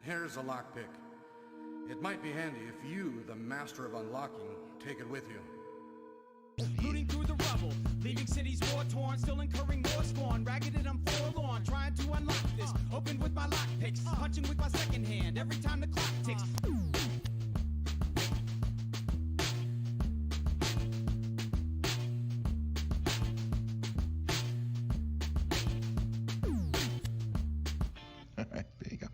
Here's a lockpick. It might be handy if you, the master of unlocking, take it with you. Looting through the rubble, leaving cities war-torn, still incurring more scorn. Ragged and I'm forlorn, trying to unlock this. Open with my lockpicks, punching with my second hand every time the clock ticks. All right, there you go.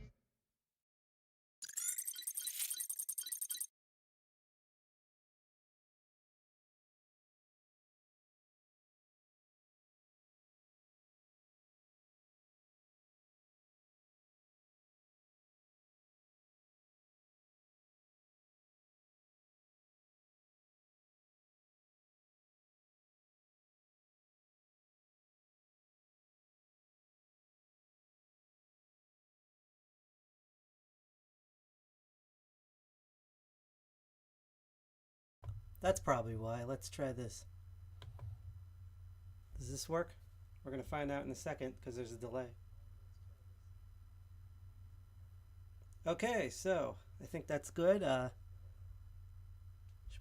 That's probably why. Let's try this. Does this work? We're going to find out in a second because there's a delay. Okay, so I think that's good. Should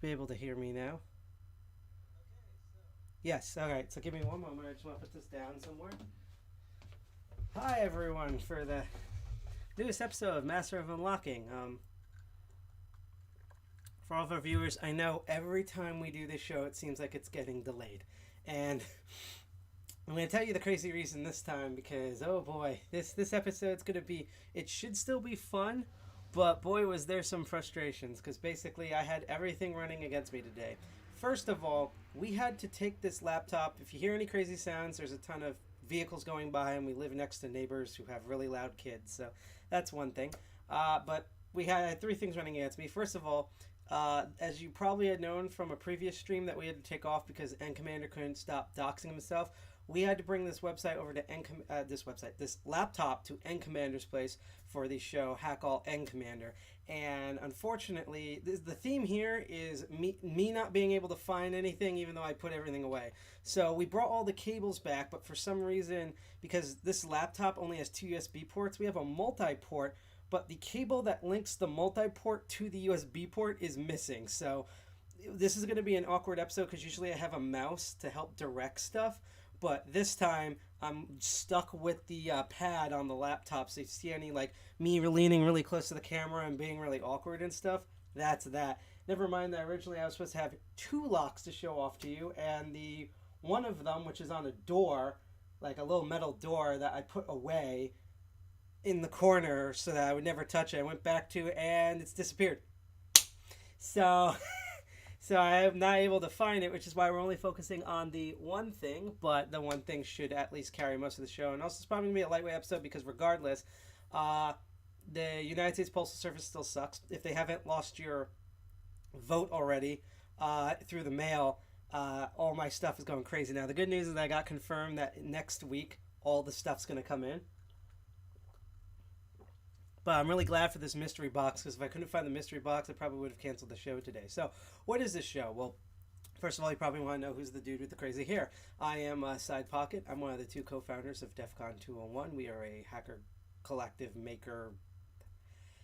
be able to hear me now. Yes, all right. So give me one moment. I just want to put this down somewhere. Hi, everyone, for the newest episode of Master of Unlocking. For all of our viewers, I know every time we do this show, it seems like it's getting delayed. And I'm going to tell you the crazy reason this time because, oh boy, this episode's going to be, it should still be fun, but boy, was there some frustrations because basically I had everything running against me today. First of all, we had to take this laptop. If you hear any crazy sounds, there's a ton of vehicles going by and we live next to neighbors who have really loud kids. So that's one thing. But we had three things running against me. First of all, as you probably had known from a previous stream that we had to take off because N Commander couldn't stop doxing himself, we had to bring this website over to this laptop to N Commander's place for the show Hack All N Commander. And unfortunately, the theme here is me not being able to find anything even though I put everything away. So we brought all the cables back, but for some reason, because this laptop only has 2 USB ports, we have a multi-port, but the cable that links the multi-port to the USB port is missing. So this is going to be an awkward episode because usually I have a mouse to help direct stuff. But this time I'm stuck with the pad on the laptop. So if you see any like me leaning really close to the camera and being really awkward and stuff, that's that. Never mind that originally I was supposed to have 2 locks to show off to you. And the one of them, which is on a door, like a little metal door that I put away in the corner so that I would never touch it. I went back to and it's disappeared. So I am not able to find it, which is why we're only focusing on the one thing, but the one thing should at least carry most of the show. And also it's probably going to be a lightweight episode because regardless, the United States Postal Service still sucks. If they haven't lost your vote already through the mail, all my stuff is going crazy. Now, the good news is that I got confirmed that next week all the stuff's going to come in. But I'm really glad for this mystery box because if I couldn't find the mystery box, I probably would have canceled the show today. So what is this show? Well, first of all, you probably want to know who's the dude with the crazy hair. I am Sidepocket. I'm one of the 2 co-founders of DEFCON 201. We are a hacker collective maker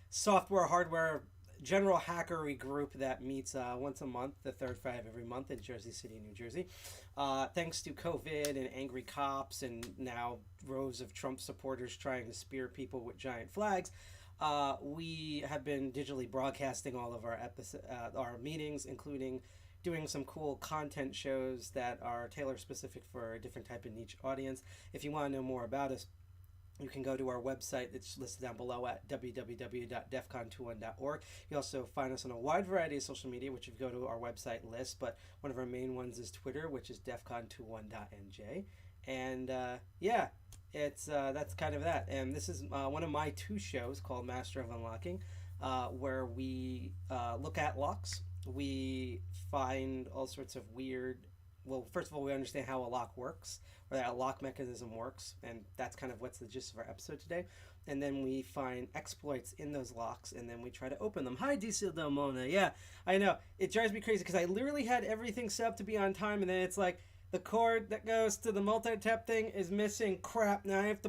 software, hardware, general hackery group that meets once a month, the third Friday of every month in Jersey City, New Jersey. Thanks to COVID and angry cops and now rows of Trump supporters trying to spear people with giant flags, we have been digitally broadcasting all of our our meetings, including doing some cool content shows that are tailor specific for a different type of niche audience. If you want to know more about us, you can go to our website. It's listed down below at www.defcon21.org. You also find us on a wide variety of social media, which if you go to our website list, but one of our main ones is Twitter, which is defcon21.nj. And yeah, it's that's kind of that. And this is one of my 2 shows called Master of Unlocking, where we look at locks. We find all sorts of weird. Well, first of all, we understand how a lock works, or that a lock mechanism works, and that's kind of what's the gist of our episode today. And then we find exploits in those locks, and then we try to open them. Hi, Diesel Del Mona. Yeah, I know. It drives me crazy because I literally had everything set up to be on time, and then it's like the cord that goes to the multi-tap thing is missing. Crap, now I have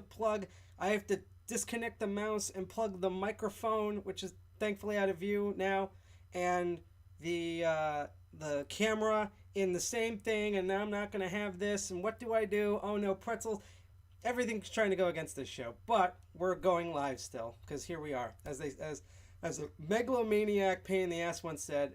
to disconnect the mouse and plug the microphone, which is thankfully out of view now, and the camera in the same thing, and now I'm not going to have this, and what do I do? Oh no, pretzels. Everything's trying to go against this show, but we're going live still, because here we are. As a megalomaniac pain in the ass once said,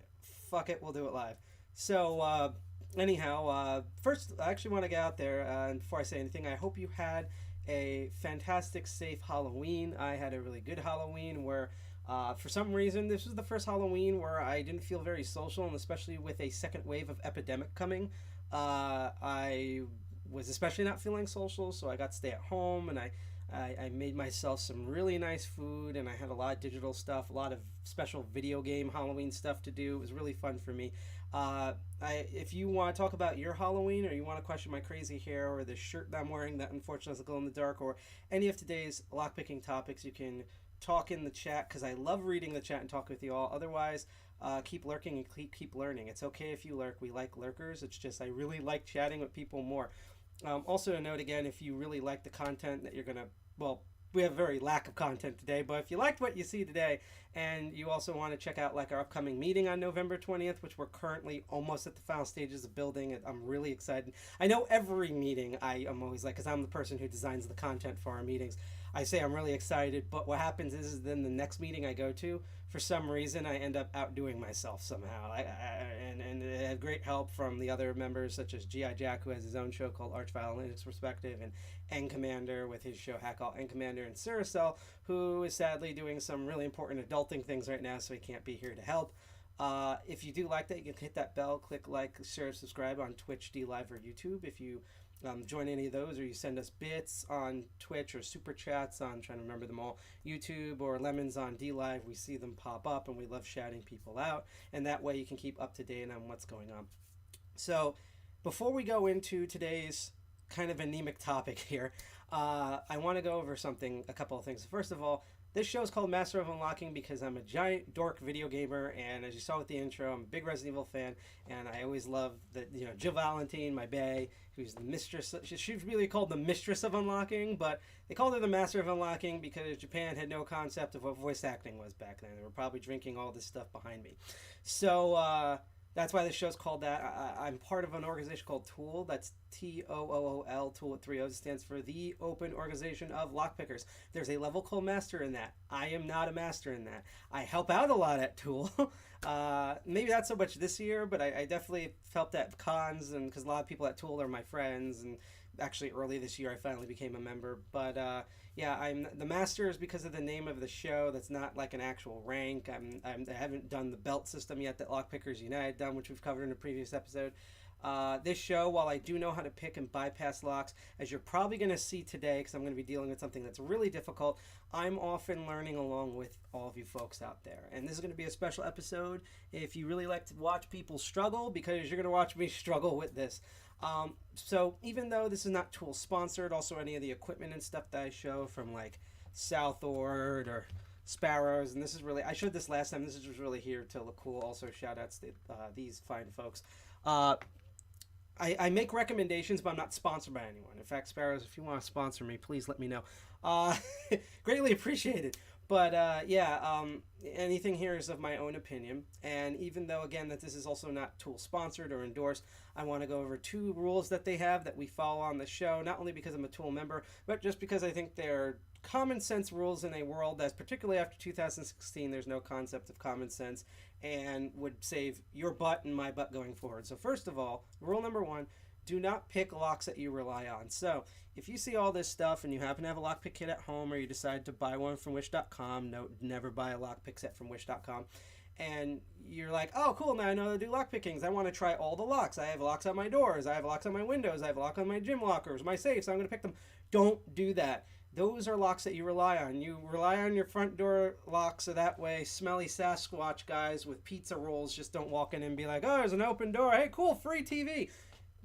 fuck it, we'll do it live. So, anyhow, first, I actually want to get out there, and before I say anything, I hope you had a fantastic, safe Halloween. I had a really good Halloween where, for some reason, this was the first Halloween where I didn't feel very social, and especially with a second wave of epidemic coming, I was especially not feeling social, so I got to stay at home, and I made myself some really nice food, and I had a lot of digital stuff, a lot of special video game Halloween stuff to do. It was really fun for me. If you want to talk about your Halloween, or you want to question my crazy hair, or the shirt that I'm wearing that unfortunately is glow in the dark, or any of today's lockpicking topics, you can talk in the chat, because I love reading the chat and talking with you all. Otherwise, keep lurking and keep learning. It's okay if you lurk. We like lurkers. It's just I really like chatting with people more. Also to note again, if you really like the content that you're going to, well, we have very lack of content today, but if you liked what you see today, and you also want to check out like our upcoming meeting on November 20th, which we're currently almost at the final stages of building, I'm really excited. I know every meeting I am always like, because I'm the person who designs the content for our meetings, I say I'm really excited, but what happens is then the next meeting I go to, for some reason, I end up outdoing myself somehow. And I had great help from the other members, such as G.I. Jack, who has his own show called Archvile Linux Perspective, and N Commander with his show Hack All N Commander, and Siricel, who is sadly doing some really important adulting things right now, so he can't be here to help. If you do like that, you can hit that bell, click like, share, subscribe on Twitch, D Live, or YouTube. If you join any of those, or you send us bits on Twitch, or super chats on, trying to remember them all, YouTube, or lemons on D Live, we see them pop up, and we love shouting people out, and that way you can keep up to date on what's going on. So before we go into today's kind of anemic topic here, I want to go over a couple of things. First of all, this show is called Master of Unlocking because I'm a giant dork video gamer, and as you saw with the intro, I'm a big Resident Evil fan, and I always love that, Jill Valentine, my bae, who's the mistress. She's really called the Mistress of Unlocking, but they called her the Master of Unlocking because Japan had no concept of what voice acting was back then. They were probably drinking all this stuff behind me. So, that's why the show's called that. I'm part of an organization called TOOL. That's TOOL. TOOL with 3 O's stands for the Open Organization of Lockpickers. There's a level called Master in that. I am not a master in that. I help out a lot at TOOL. Maybe not so much this year, but I definitely felt at cons, and because a lot of people at TOOL are my friends, and actually early this year I finally became a member. But yeah, I'm the master is because of the name of the show. That's not like an actual rank. I haven't done the belt system yet that Lockpickers United done, which we've covered in a previous episode. This show, while I do know how to pick and bypass locks, as you're probably going to see today, because I'm going to be dealing with something that's really difficult, I'm often learning along with all of you folks out there. And this is going to be a special episode if you really like to watch people struggle, because you're going to watch me struggle with this. So even though this is not Tool sponsored, also any of the equipment and stuff that I show from like Southord or Sparrows, and this is really, I showed this last time, this is just really here to look cool. Also shout outs to these fine folks. I make recommendations, but I'm not sponsored by anyone. In fact, Sparrows, if you want to sponsor me, please let me know. Greatly appreciated. But yeah, anything here is of my own opinion. And even though, again, that this is also not Tool sponsored or endorsed, I want to go over 2 rules that they have that we follow on the show, not only because I'm a Tool member, but just because I think they're common sense rules in a world that's, particularly after 2016, there's no concept of common sense, and would save your butt and my butt going forward. So first of all, rule number 1, do not pick locks that you rely on. So if you see all this stuff and you happen to have a lockpick kit at home, or you decide to buy one from wish.com, no, never buy a lockpick set from wish.com, and you're like, oh cool, now I know how to do lockpickings, I want to try all the locks, I have locks on my doors, I have locks on my windows, I have a lock on my gym lockers, my safes, I'm going to pick them. Don't do that. Those are locks that you rely on. You rely on your front door lock, so that way smelly Sasquatch guys with pizza rolls just don't walk in and be like, oh, there's an open door, hey cool, free TV.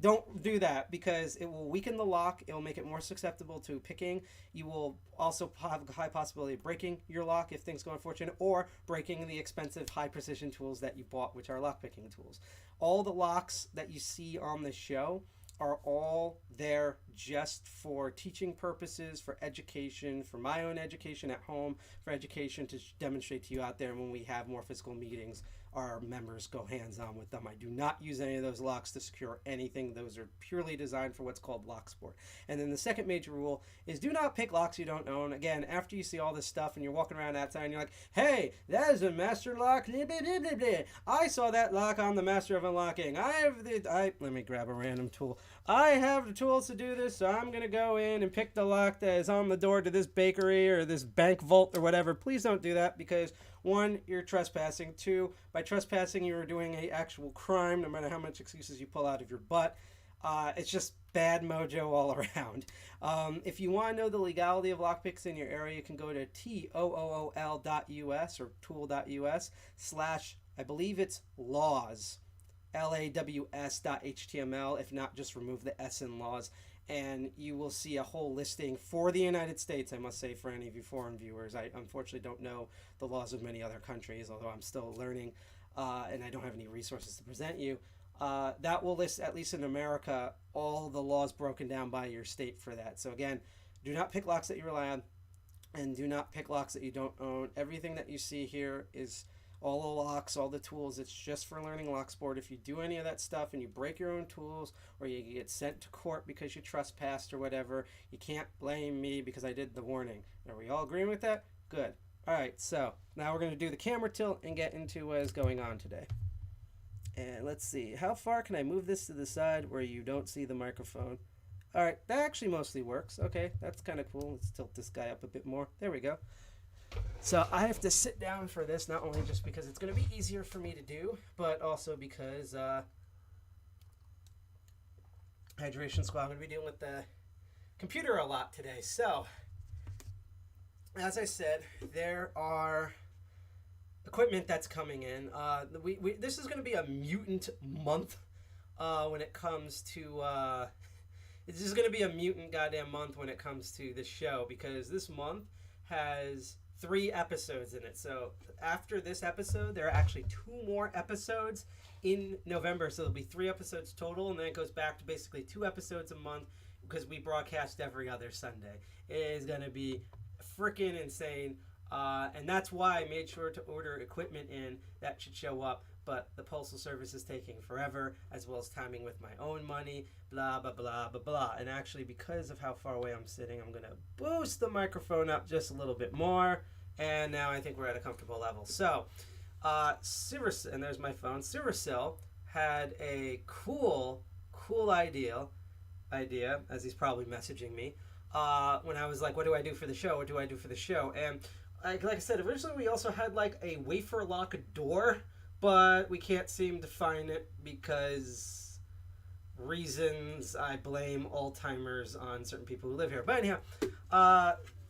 Don't do that, because it will weaken the lock. It will make it more susceptible to picking. You will also have a high possibility of breaking your lock if things go unfortunate, or breaking the expensive high precision tools that you bought, which are lock picking tools. All the locks that you see on this show are all there just for teaching purposes, for education, for my own education at home, for education to demonstrate to you out there. And when we have more physical meetings, our members go hands-on with them. I do not use any of those locks to secure anything. Those are purely designed for what's called lock sport. And then the second major rule is do not pick locks you don't own. Again, after you see all this stuff and you're walking around outside and you're like, hey, that is a master lock. Blah, blah, blah, blah, blah. I saw that lock on the Master of Unlocking. Let me grab a random tool. I have the tools to do this, so I'm going to go in and pick the lock that is on the door to this bakery or this bank vault or whatever. Please don't do that, because one, you're trespassing. Two, by trespassing, you're doing an actual crime, no matter how much excuses you pull out of your butt. It's just bad mojo all around. If you want to know the legality of lockpicks in your area, you can go to tool.us or tool.us / I believe it's laws, laws.html. If not, just remove the S in laws, and you will see a whole listing for the United States. I must say, for any of you foreign viewers, I unfortunately don't know the laws of many other countries, although I'm still learning, and I don't have any resources to present you. That will list, at least in America, all the laws broken down by your state for that. So again, do not pick locks that you rely on, and do not pick locks that you don't own. Everything that you see here is all the locks, all the tools. It's just for learning lock sport. If you do any of that stuff and you break your own tools, or you get sent to court because you trespassed or whatever, you can't blame me because I did the warning. Are we all agreeing with that? Good. All right, so now we're going to do the camera tilt and get into what is going on today. And let's see, how far can I move this to the side where you don't see the microphone? All right, that actually mostly works. Okay, that's kind of cool. Let's tilt this guy up a bit more. There we go. So I have to sit down for this, not only just because it's going to be easier for me to do, but also because Hydration Squad, I'm going to be dealing with the computer a lot today. So, as I said, there are equipment that's coming in. This is going to be a mutant month when it comes to... this is going to be a mutant goddamn month when it comes to this show, because this month has 3 episodes in it. So after this episode, there are actually 2 more episodes in November. So there'll be 3 episodes total, and then it goes back to basically 2 episodes a month, because we broadcast every other Sunday. It is going to be freaking insane. And that's why I made sure to order equipment in that should show up. But the postal service is taking forever, as well as timing with my own money, blah, blah, blah, blah, blah. And actually, because of how far away I'm sitting, I'm going to boost the microphone up just a little bit more. And now I think we're at a comfortable level. So, and there's my phone. Cyril had a cool idea, as he's probably messaging me, when I was like, what do I do for the show? What do I do for the show? And like I said, originally we also had like a wafer lock door, but we can't seem to find it because reasons. I blame Alzheimer's on certain people who live here. But anyhow,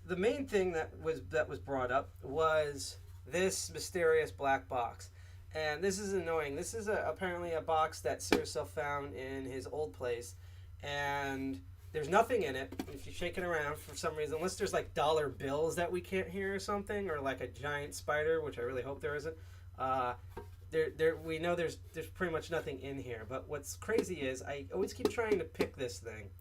the main thing that was brought up was this mysterious black box. And this is annoying. This is apparently a box that Cyril found in his old place, and there's nothing in it. If you shake it around for some reason, unless there's like dollar bills that we can't hear or something, or like a giant spider, which I really hope there isn't. We know there's pretty much nothing in here. But what's crazy is I always keep trying to pick this thing,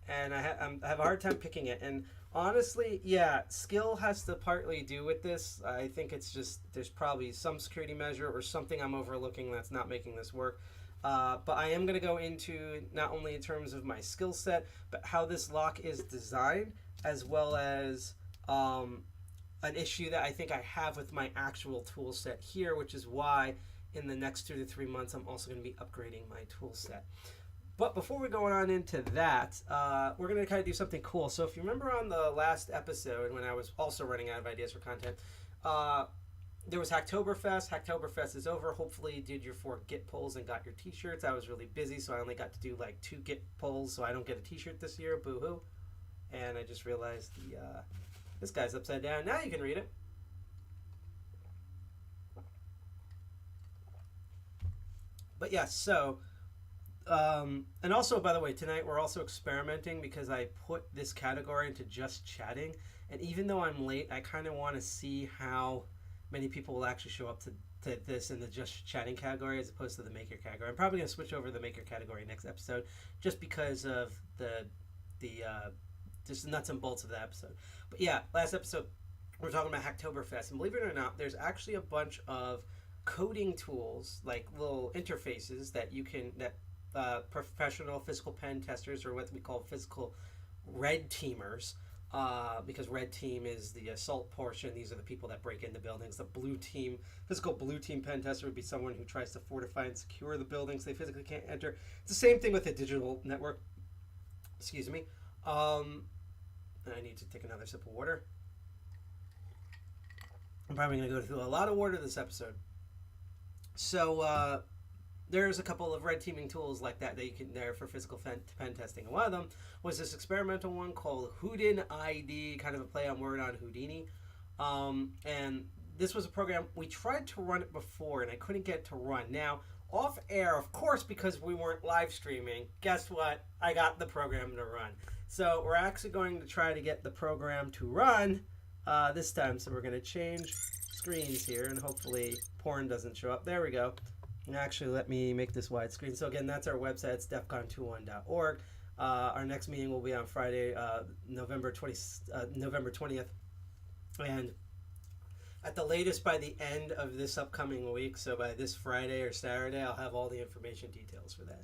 and I have a hard time picking it. And honestly, yeah, skill has to partly do with this. I think it's just there's probably some security measure or something I'm overlooking that's not making this work. But I am going to go into not only in terms of my skill set, but how this lock is designed, as well as an issue that I think I have with my actual tool set here, which is why in the next 2 to 3 months I'm also going to be upgrading my tool set. But before we go on into that, we're going to kind of do something cool. So if you remember on the last episode when I was also running out of ideas for content, there was Hacktoberfest. Hacktoberfest is over. Hopefully you did your 4 Git polls and got your t-shirts. I was really busy, so I only got to do like 2 Git polls, so I don't get a t-shirt this year. Boo-hoo. And I just realized this guy's upside down. Now you can read it. But yeah, so... and also, by the way, tonight we're also experimenting because I put this category into just chatting. And even though I'm late, I kind of want to see how many people will actually show up to this in the just chatting category as opposed to the maker category. I'm probably going to switch over to the maker category next episode just because of the just the nuts and bolts of the episode. But yeah, last episode we're talking about Hacktoberfest, and believe it or not, there's actually a bunch of coding tools, like little interfaces that you can, that professional physical pen testers, or what we call physical red teamers, because red team is the assault portion. These are the people that break into buildings. The blue team, physical blue team pen tester would be someone who tries to fortify and secure the buildings they physically can't enter. It's the same thing with a digital network. Excuse me. I need to take another sip of water. I'm probably going to go through a lot of water this episode. So there's a couple of red teaming tools like that you can there for physical pen testing. And one of them was this experimental one called houdinID, kind of a play on word on Houdini. And this was a program, we tried to run it before and I couldn't get it to run. Now, off air, of course, because we weren't live streaming, guess what? I got the program to run. So we're actually going to try to get the program to run this time. So we're going to change screens here and hopefully porn doesn't show up. There we go. And actually, let me make this widescreen. So again, that's our website. It's defcon21.org. Our next meeting will be on Friday, November 20th. And at the latest by the end of this upcoming week, so by this Friday or Saturday, I'll have all the information details for that.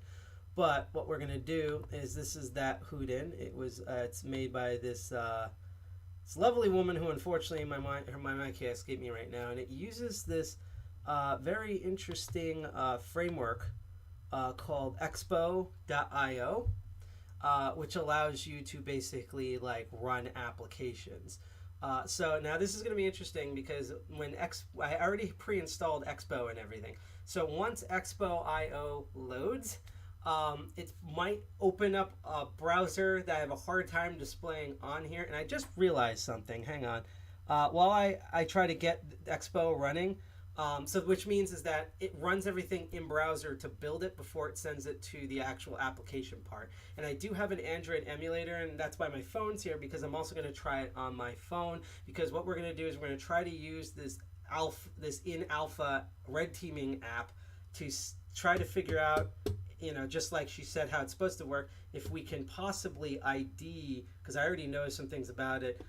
But what we're going to do is, this is that Houdin. It's made by this lovely woman who, unfortunately, my mind can't escape me right now. And it uses this very interesting framework called expo.io, which allows you to basically like run applications. So now this is going to be interesting because I already pre-installed Expo and everything. So once Expo.io loads, it might open up a browser that I have a hard time displaying on here. And I just realized something. Hang on. While I try to get Expo running, which means is that it runs everything in browser to build it before it sends it to the actual application part. And I do have an Android emulator, and that's why my phone's here, because I'm also going to try it on my phone, because what we're going to do is we're going to try to use this in alpha red teaming app to try to figure out, just like she said, how it's supposed to work, if we can possibly ID, because I already know some things about it,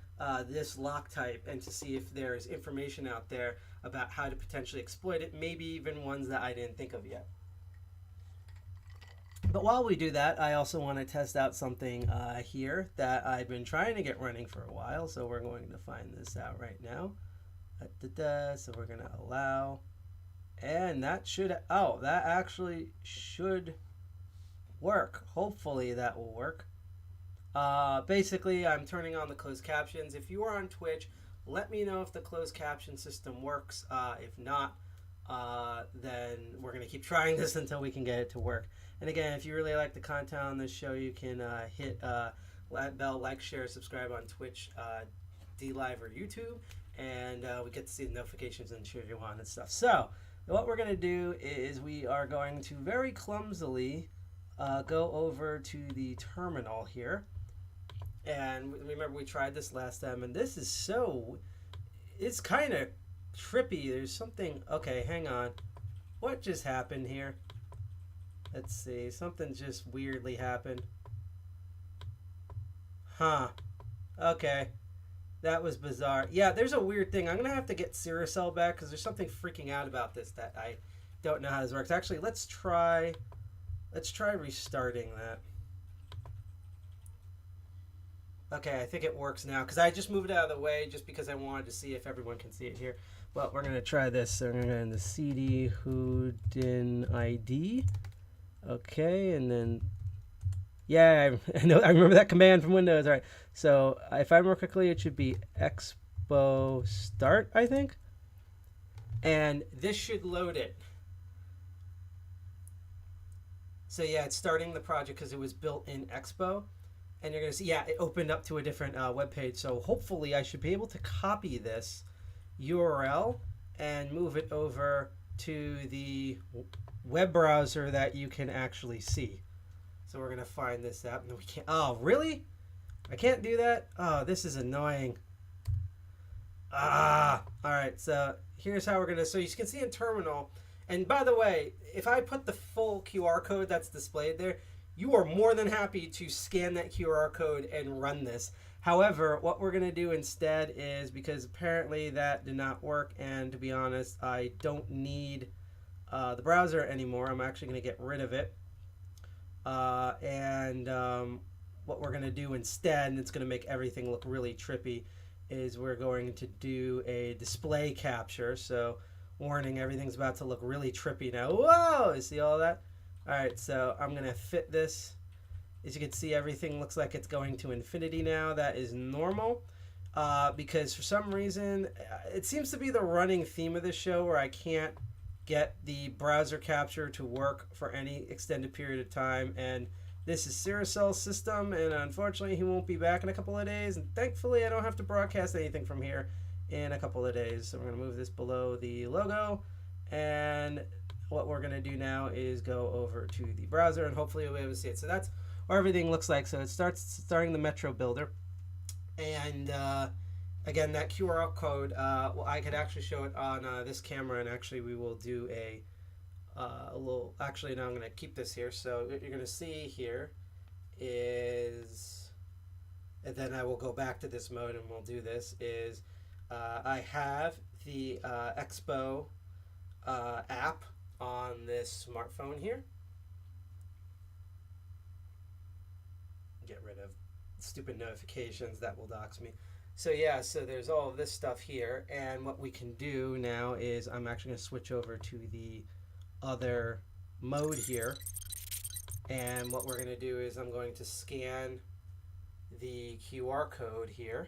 this lock type, and to see if there's information out there about how to potentially exploit it, maybe even ones that I didn't think of yet. But while we do that, I also want to test out something here that I've been trying to get running for a while, so we're going to find this out right now. So we're going to allow, and that actually should work. Hopefully that will work. Basically, I'm turning on the closed captions. If you are on Twitch, let me know if the closed caption system works. If not, then we're going to keep trying this until we can get it to work. And again, if you really like the content on this show, you can hit bell, like, share, subscribe on Twitch, DLive, or YouTube. And we get to see the notifications and cheer you on and stuff. So what we're going to do is we are going to very clumsily go over to the terminal here. And remember, we tried this last time, and this is it's kind of trippy. There's something, okay, hang on. What just happened here? Let's see, something just weirdly happened. Huh. Okay. That was bizarre. Yeah, there's a weird thing. I'm going to have to get Siricel back because there's something freaking out about this that I don't know how this works. Actually, let's try restarting that. Okay, I think it works now because I just moved it out of the way just because I wanted to see if everyone can see it here. Well, we're going to try this. So we're going to go into CD houdinID. Okay, and then, yeah, I remember that command from Windows. All right, so if I remember correctly, it should be expo start, I think. And this should load it. So yeah, it's starting the project because it was built in Expo. And you're going to see, yeah, it opened up to a different web page. So hopefully I should be able to copy this URL and move it over to the web browser that you can actually see. So we're going to find this app. No, we can't. Oh, really? I can't do that? Oh, this is annoying. All right, so here's how we're going to, so you can see in terminal, and by the way, if I put the full QR code that's displayed there, you are more than happy to scan that QR code and run this. However, what we're going to do instead is, because apparently that did not work, and to be honest, I don't need the browser anymore. I'm actually going to get rid of it. What we're going to do instead, and it's going to make everything look really trippy, is we're going to do a display capture. So, warning, everything's about to look really trippy now. Whoa! You see all that? All right, so I'm going to fit this. As you can see, everything looks like it's going to infinity now. That is normal. Because for some reason, it seems to be the running theme of this show where I can't get the browser capture to work for any extended period of time. And this is Siricel's system, and unfortunately he won't be back in a couple of days, and thankfully I don't have to broadcast anything from here in a couple of days. So we're going to move this below the logo, and what we're going to do now is go over to the browser, and hopefully you'll be able to see it. So that's what everything looks like. So it starting the Metro Builder, and again, that QR code, well, I could actually show it on this camera, and actually we will do a little, actually now I'm going to keep this here. So what you're going to see here is, and then I will go back to this mode and we'll do this, is I have the Expo app on this smartphone here. Get rid of stupid notifications that will dox me. So yeah, so there's all of this stuff here, and what we can do now is I'm actually going to switch over to the other mode here, and what we're going to do is I'm going to scan the QR code here,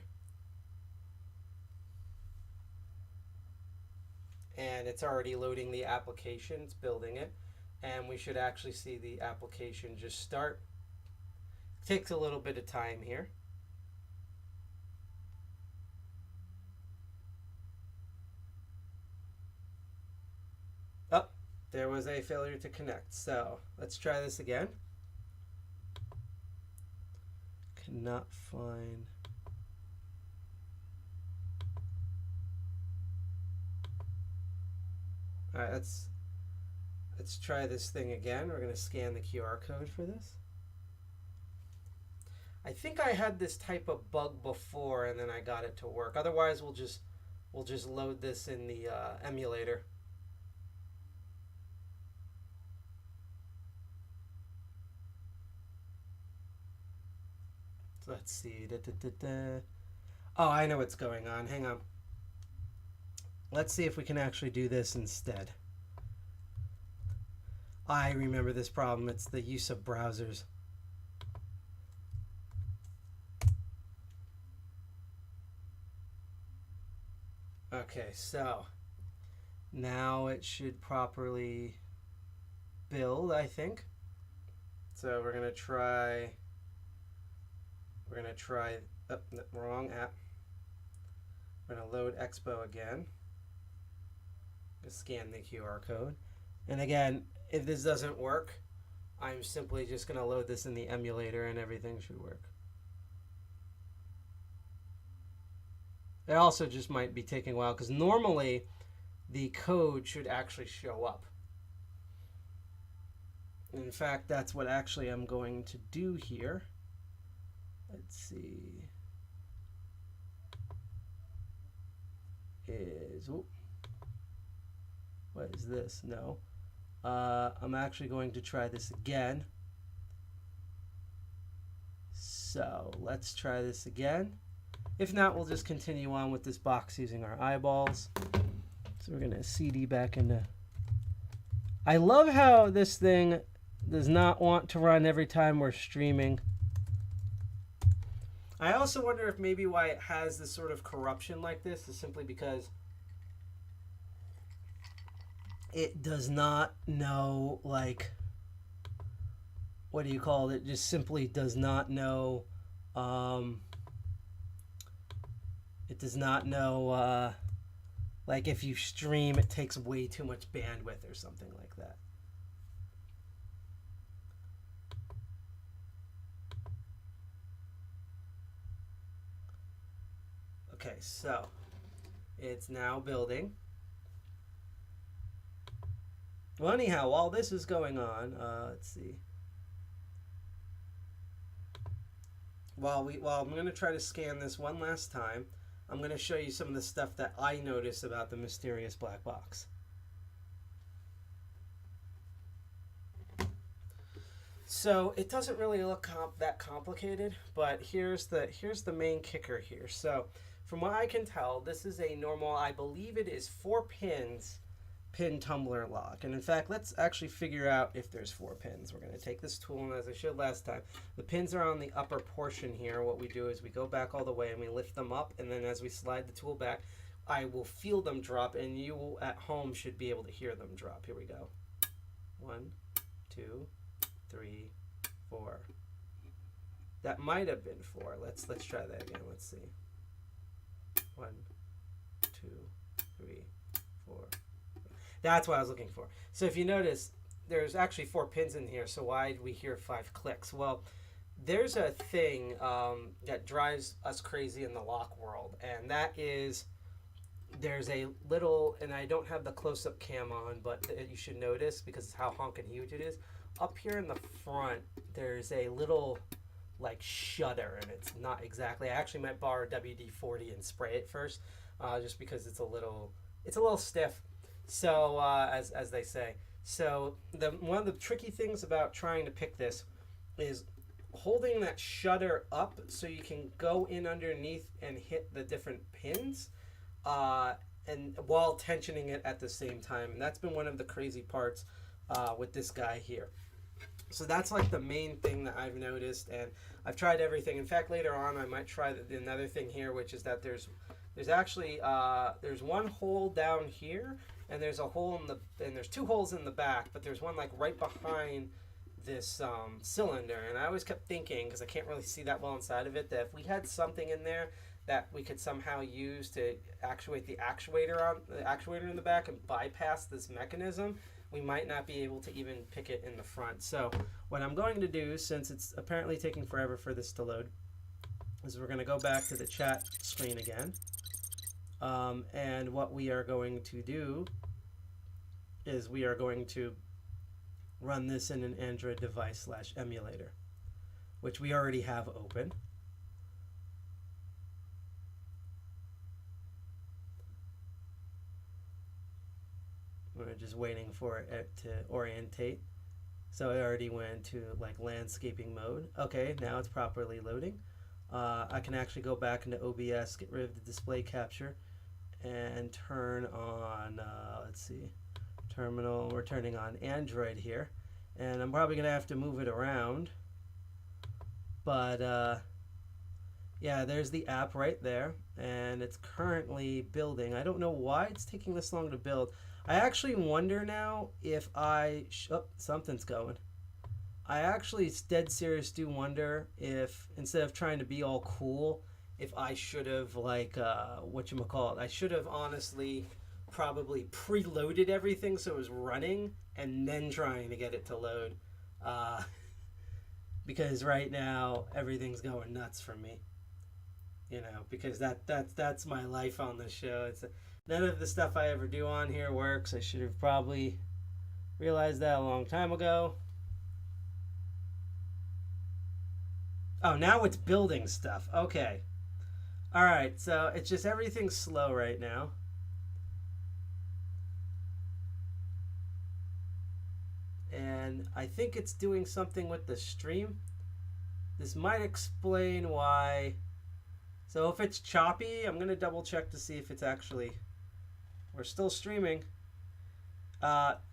and it's already loading the application, it's building it, and we should actually see the application just start. It takes a little bit of time here. Oh, there was a failure to connect. So let's try this again. Cannot find. All right, let's try this thing again. We're going to scan the QR code for this. I think I had this type of bug before, and then I got it to work. Otherwise, we'll just load this in the emulator. So let's see. Oh, I know what's going on. Hang on. Let's see if we can actually do this instead. I remember this problem. It's the use of browsers. Okay, so now it should properly build, I think. So we're gonna try, oh, no, wrong app. We're gonna load Expo again. Scan the QR code. And again, if this doesn't work, I'm simply just gonna load this in the emulator and everything should work. It also just might be taking a while because normally the code should actually show up. In fact, that's what actually I'm going to do here. Let's see. What is this? No. I'm actually going to try this again. So let's try this again. If not, we'll just continue on with this box using our eyeballs. So we're going to CD back into... I love how this thing does not want to run every time we're streaming. I also wonder if maybe why it has this sort of corruption like this is simply because it does not know, like, what do you call it? It just simply does not know... It does not know, like if you stream, it takes way too much bandwidth or something like that. Okay, so It's now building. Well, anyhow, while this is going on, let's see. While I'm going to try to scan this one last time, I'm going to show you some of the stuff that I noticed about the mysterious black box. So it doesn't really look that complicated, but here's the main kicker here. So from what I can tell, this is a normal, I believe it is 4 pin tumbler lock. And in fact, let's actually figure out if there's 4 pins. We're going to take this tool, and as I showed last time, the pins are on the upper portion here. What we do is we go back all the way and we lift them up, and then as we slide the tool back, I will feel them drop, and you at home should be able to hear them drop. Here we go. 1, 2, 3, 4. That might have been 4. Let's try that again. Let's see. 1, 2, 3, 4. That's what I was looking for. So if you notice, there's actually 4 pins in here. So why did we hear 5 clicks? Well, there's a thing that drives us crazy in the lock world, and that is there's a little, and I don't have the close-up cam on, but you should notice because of how honking huge it is. Up here in the front, there's a little like shutter, and it's not exactly. I actually might borrow WD-40 and spray it first, just because it's a little stiff. So as they say. So one of the tricky things about trying to pick this is holding that shutter up so you can go in underneath and hit the different pins, and while tensioning it at the same time. And that's been one of the crazy parts with this guy here. So that's like the main thing that I've noticed, and I've tried everything. In fact, later on I might try another thing here, which is that there's actually there's one hole down here, and there's a hole and there's 2 holes in the back, but there's one like right behind this cylinder. And I always kept thinking, because I can't really see that well inside of it, that if we had something in there that we could somehow use to actuate the actuator in the back and bypass this mechanism, we might not be able to even pick it in the front. So what I'm going to do, since it's apparently taking forever for this to load, is we're going to go back to the chat screen again. And what we are going to do is we are going to run this in an Android device / emulator, which we already have open. We're just waiting for it to orientate. So it already went to like landscaping mode. Okay, now it's properly loading. I can actually go back into OBS, get rid of the display capture, and turn on, let's see, terminal. We're turning on Android here. And I'm probably going to have to move it around. But yeah, there's the app right there. And it's currently building. I don't know why it's taking this long to build. I actually wonder now if something's going. I actually dead serious do wonder if, instead of trying to be all cool, if I should have I should have honestly probably preloaded everything so it was running and then trying to get it to load. Because right now everything's going nuts for me. You know, because that's my life on this show. It's none of the stuff I ever do on here works. I should have probably realized that a long time ago. Oh, now it's building stuff. Okay. All right, so it's just everything's slow right now. And I think it's doing something with the stream. This might explain why. So if it's choppy, I'm going to double check to see if it's actually... We're still streaming.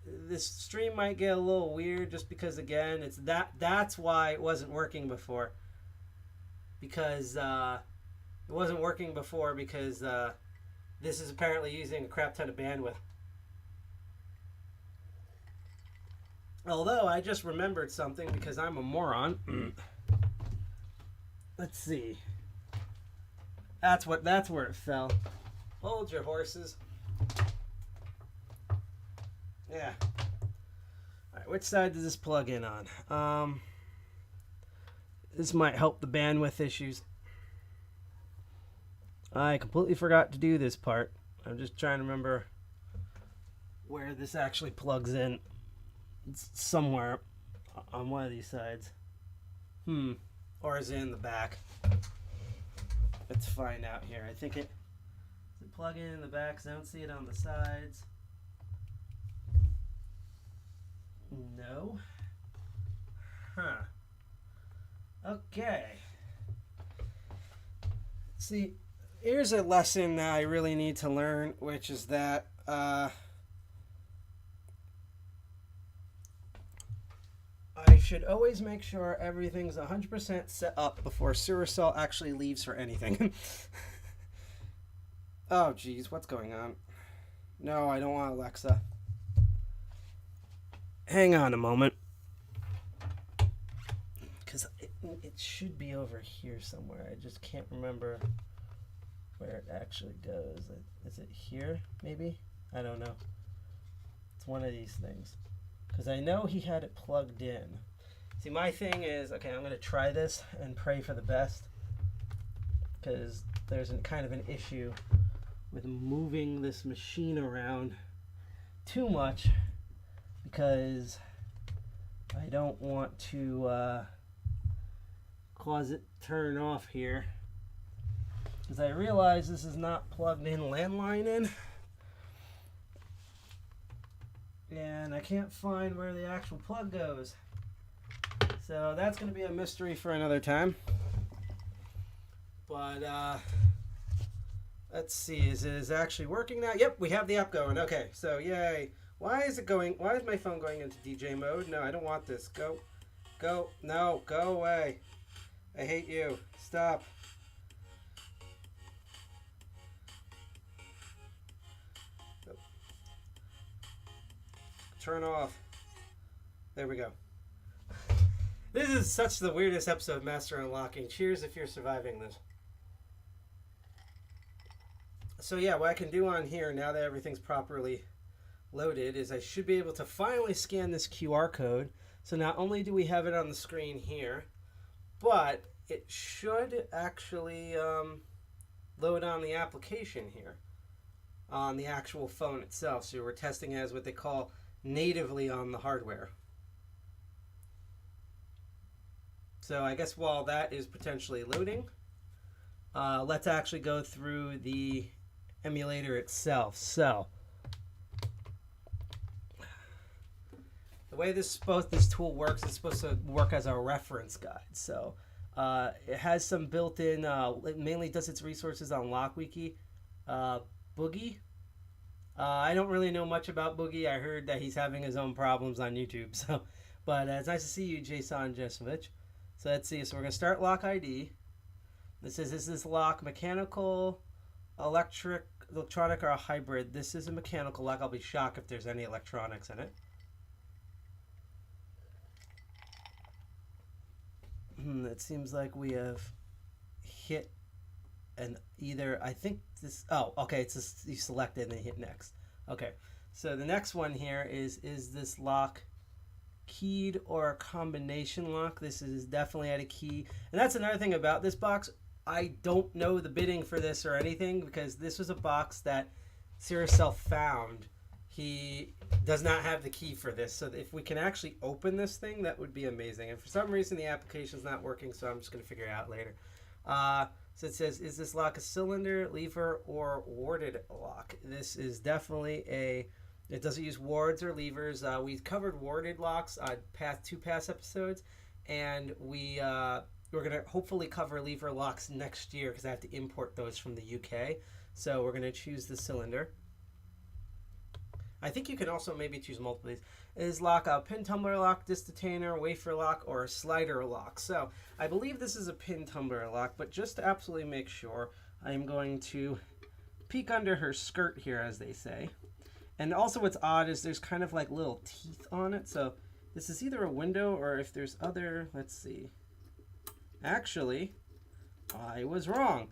This stream might get a little weird just because, again, that's why it wasn't working before. Because it wasn't working before because this is apparently using a crap ton of bandwidth. Although I just remembered something because I'm a moron. Let's see. That's where it fell. Hold your horses. Yeah. Alright, which side does this plug in on? This might help the bandwidth issues. I completely forgot to do this part. I'm just trying to remember where this actually plugs in. It's somewhere on one of these sides. Or is it in the back? Let's find out here. I think it... Does it plug in the back? 'Cause I don't see it on the sides. No. Huh. Okay. See, here's a lesson that I really need to learn, which is that I should always make sure everything's 100% set up before Sewercell actually leaves for anything. Oh, geez, what's going on? No, I don't want Alexa. Hang on a moment. Because it should be over here somewhere. I just can't remember where it actually goes. Is it here, maybe? I don't know. It's one of these things. Because I know he had it plugged in. See, my thing is, okay, I'm going to try this and pray for the best. Because there's kind of an issue with moving this machine around too much. Because I don't want to cause it to turn off here. Because I realize this is not plugged in landline in. And I can't find where the actual plug goes. So that's going to be a mystery for another time. But let's see, is it actually working now? Yep, we have the app going. Okay, so yay. Why is my phone going into DJ mode? No, I don't want this. Go, no, go away. I hate you. Stop. Turn off. There we go. This is such the weirdest episode of Master Unlocking. Cheers if you're surviving this. So yeah, what I can do on here now that everything's properly loaded is I should be able to finally scan this QR code. So not only do we have it on the screen here, but it should actually load on the application here on the actual phone itself. So we're testing as what they call natively on the hardware. So I guess while that is potentially loading, let's actually go through the emulator itself. So the way this tool works, it's supposed to work as a reference guide. So it has some built-in, it mainly does its resources on LockWiki. Boogie. I don't really know much about Boogie. I heard that he's having his own problems on YouTube. So, but it's nice to see you, Jason Jesovich. So let's see. So we're going to start lock-ID. This says, is this lock mechanical, electronic, or a hybrid? This is a mechanical lock. I'll be shocked if there's any electronics in it. It seems like we have hit an either, I think this, oh, okay, it's just, you select it and then hit next. Okay, so the next one here is this lock keyed or a combination lock? This is definitely at a key. And that's another thing about this box. I don't know the bidding for this or anything because this was a box that Sewercell found. He does not have the key for this. So if we can actually open this thing, that would be amazing. And for some reason, the application's not working, so I'm just going to figure it out later. So it says, is this lock a cylinder, lever, or warded lock? This is definitely it doesn't use wards or levers. We covered warded locks on two past episodes, and we're going to hopefully cover lever locks next year because I have to import those from the UK. So we're going to choose the cylinder. I think you can also maybe choose multiple of these. Is lock a pin tumbler lock, disc detainer, wafer lock, or a slider lock? So I believe this is a pin tumbler lock, but just to absolutely make sure, I'm going to peek under her skirt here, as they say. And also what's odd is there's kind of like little teeth on it. So this is either a window or if there's other, let's see. Actually, I was wrong.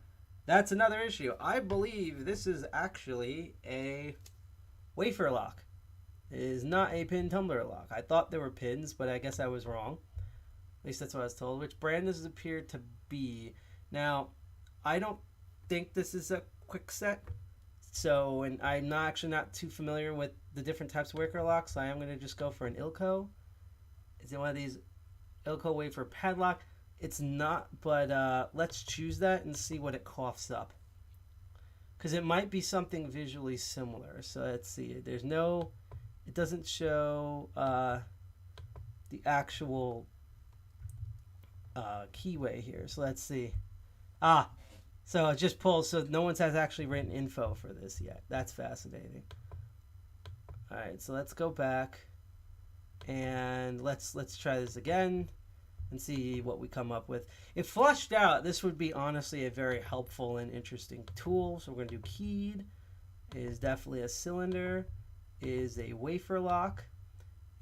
That's another issue. I believe this is actually a wafer lock. It is not a pin tumbler lock. I thought there were pins, but I guess I was wrong. At least that's what I was told. Which brand does it appear to be? Now, I don't think this is a quick set. So, and I'm actually not too familiar with the different types of wafer locks, so I am going to just go for an Ilco. Is it one of these Ilco wafer padlock? It's not, but let's choose that and see what it coughs up. Because it might be something visually similar. So let's see. There's no, it doesn't show the actual keyway here. So let's see. So it just pulls, so no one has actually written info for this yet. That's fascinating. All right, so let's go back and let's try this again and see what we come up with. If flushed out, this would be honestly a very helpful and interesting tool. So we're going to do keyed, is definitely a cylinder, is a wafer lock,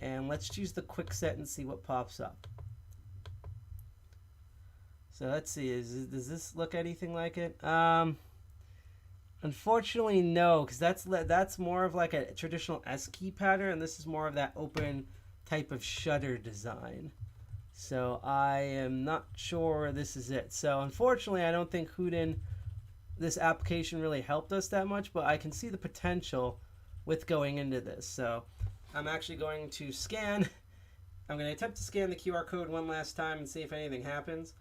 and let's choose the quick set and see what pops up. So let's see, does this look anything like it? Unfortunately, no, because that's more of like a traditional S key pattern, and this is more of that open type of shutter design. So I am not sure this is it. So unfortunately, I don't think Houdin, this application really helped us that much, but I can see the potential with going into this. So I'm actually going to scan. I'm going to attempt to scan the QR code one last time and see if anything happens.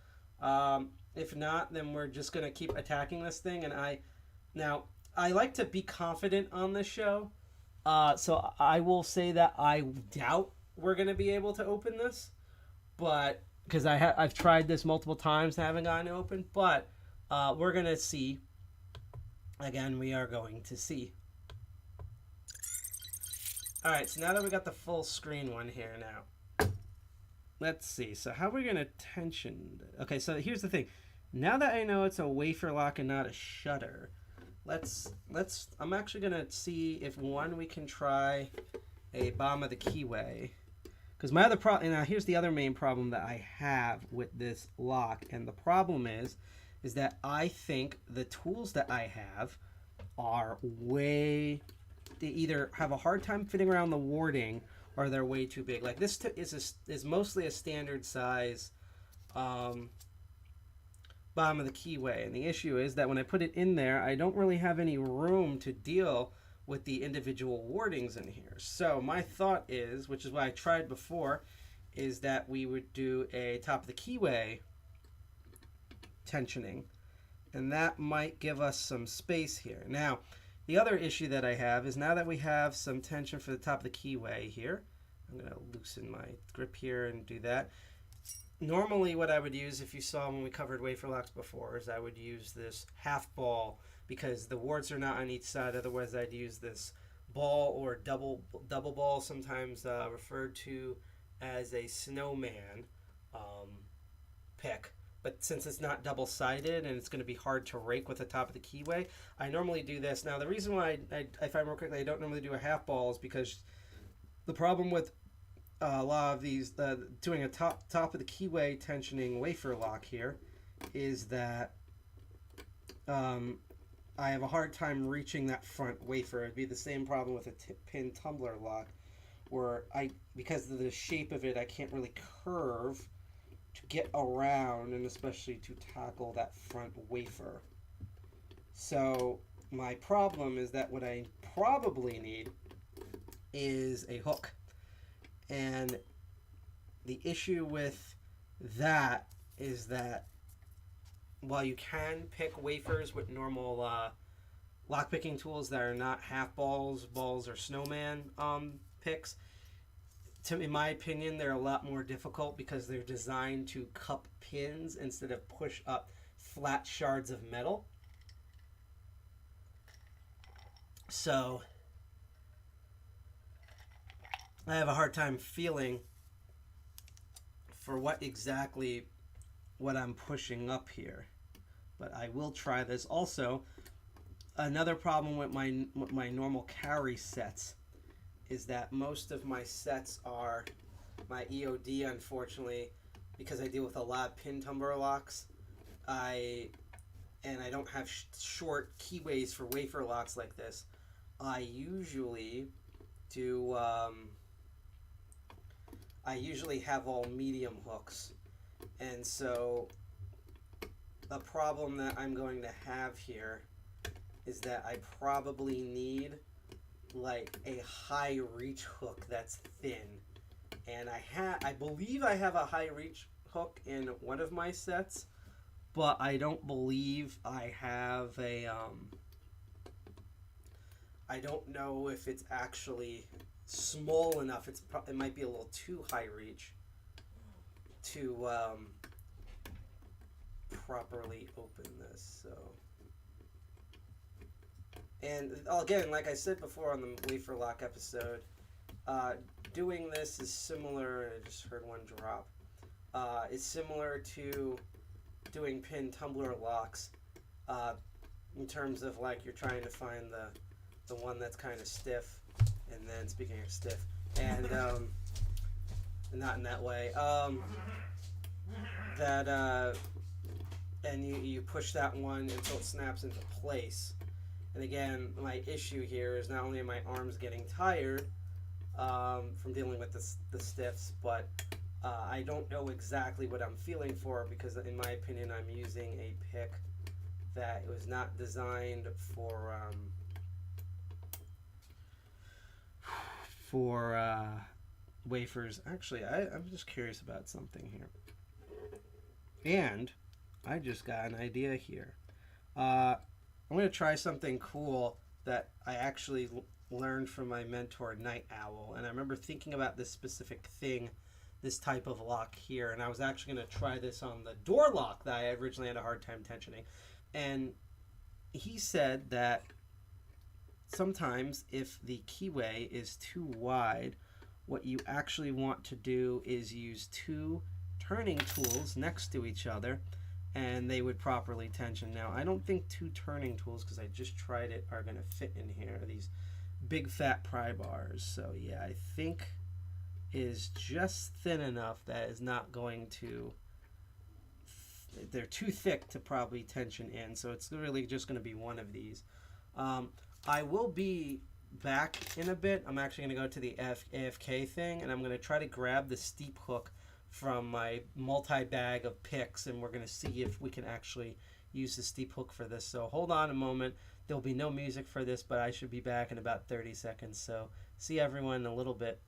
If not, then we're just going to keep attacking this thing. And I like to be confident on this show. So I will say that I doubt we're going to be able to open this, but because I've tried this multiple times and haven't gotten it open, but we're going to see. Again, we are going to see. All right, so now that we got the full screen one here now. Let's see. So how are we going to tension? Okay, so here's the thing. Now that I know it's a wafer lock and not a shutter, I'm actually going to see if we can try a bottom of the keyway. Because my other problem, now here's the other main problem that I have with this lock, and the problem is that I think the tools that I have are they either have a hard time fitting around the warding, or they're way too big. Like this is mostly a standard size bottom of the keyway, and the issue is that when I put it in there, I don't really have any room to deal with the individual wardings in here. So my thought is, which is what I tried before, is that we would do a top of the keyway tensioning, and that might give us some space here. Now, the other issue that I have is now that we have some tension for the top of the keyway here, I'm going to loosen my grip here and do that. Normally what I would use, if you saw when we covered wafer locks before, is I would use this half ball because the wards are not on each side. Otherwise I'd use this ball or double ball, sometimes referred to as a snowman pick. But since it's not double-sided and it's going to be hard to rake with the top of the keyway, I normally do this. Now, the reason why I find more quickly I don't normally do a half ball is because the problem with a lot of these, doing a top of the keyway tensioning wafer lock here, is that I have a hard time reaching that front wafer. It'd be the same problem with a pin tumbler lock, where because of the shape of it, I can't really curve to get around, and especially to tackle that front wafer. So my problem is that what I probably need is a hook. And the issue with that is that while you can pick wafers with normal lockpicking tools that are not half balls, or snowman picks, in my opinion, they're a lot more difficult because they're designed to cup pins instead of push up flat shards of metal. So I have a hard time feeling for what I'm pushing up here. But I will try this. Also, another problem with my normal carry sets is that most of my sets are my EOD, unfortunately, because I deal with a lot of pin tumbler locks. I don't have short keyways for wafer locks like this. I usually do. I usually have all medium hooks, and so the problem that I'm going to have here is that I probably need like a high reach hook that's thin. And I believe I have a high reach hook in one of my sets, but I don't believe I have a I don't know if it's actually small enough. It might be a little too high reach to properly open this. So, and again, like I said before on the wafer lock episode, doing this is similar. I just heard one drop. It's similar to doing pin tumbler locks, in terms of like you're trying to find the one that's kind of stiff, and then speaking of stiff, and not in that way, and you push that one until it snaps into place. And again, my issue here is not only are my arms getting tired from dealing with the stiffs, but I don't know exactly what I'm feeling for, because in my opinion I'm using a pick that was not designed for wafers. Actually, I'm just curious about something here. And I just got an idea here. I'm going to try something cool that I actually learned from my mentor, Night Owl. And I remember thinking about this specific thing, this type of lock here. And I was actually going to try this on the door lock that I originally had a hard time tensioning. And he said that sometimes if the keyway is too wide, what you actually want to do is use two turning tools next to each other, and they would properly tension. Now, I don't think two turning tools, because I just tried it, are going to fit in here. These big fat pry bars. So yeah, I think is just thin enough that is not going to, they're too thick to probably tension in. So it's really just going to be one of these. I will be back in a bit. I'm actually going to go to the AFK thing, and I'm going to try to grab the steep hook from my multi-bag of picks, and we're going to see if we can actually use the steep hook for this. So hold on a moment. There'll be no music for this, but I should be back in about 30 seconds. So see everyone in a little bit.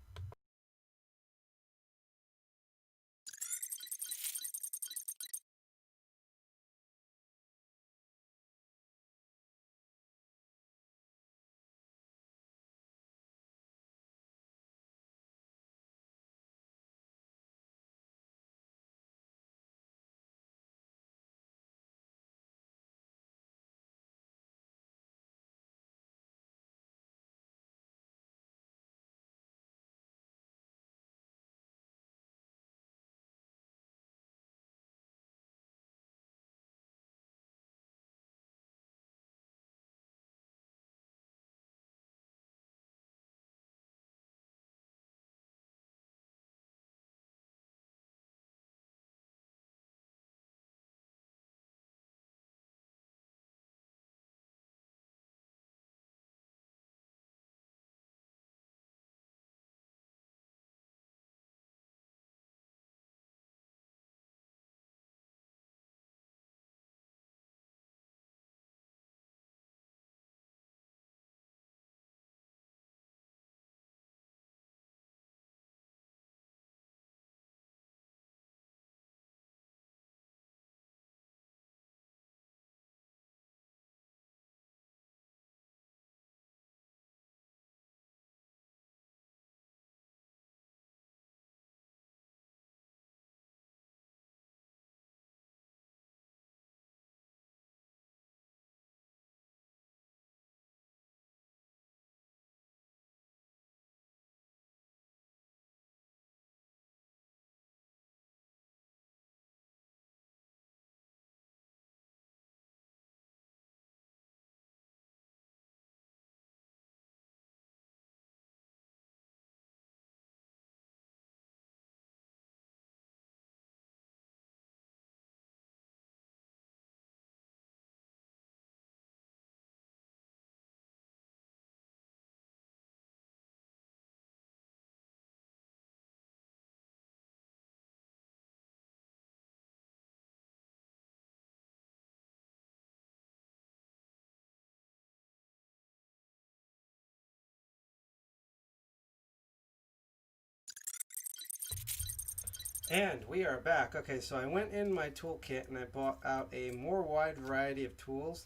And we are back. Okay, so I went in my toolkit and I bought out a more wide variety of tools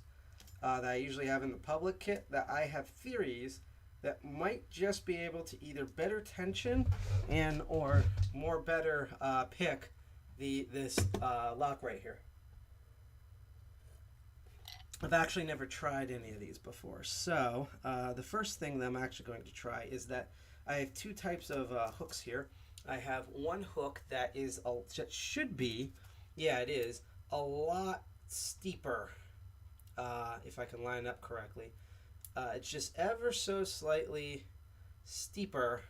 that I usually have in the public kit that I have theories that might just be able to either better tension and or more better pick this lock right here. I've actually never tried any of these before. So the first thing that I'm actually going to try is that I have two types of hooks here. I have one hook that should be, yeah, it is, a lot steeper, if I can line up correctly. It's just ever so slightly steeper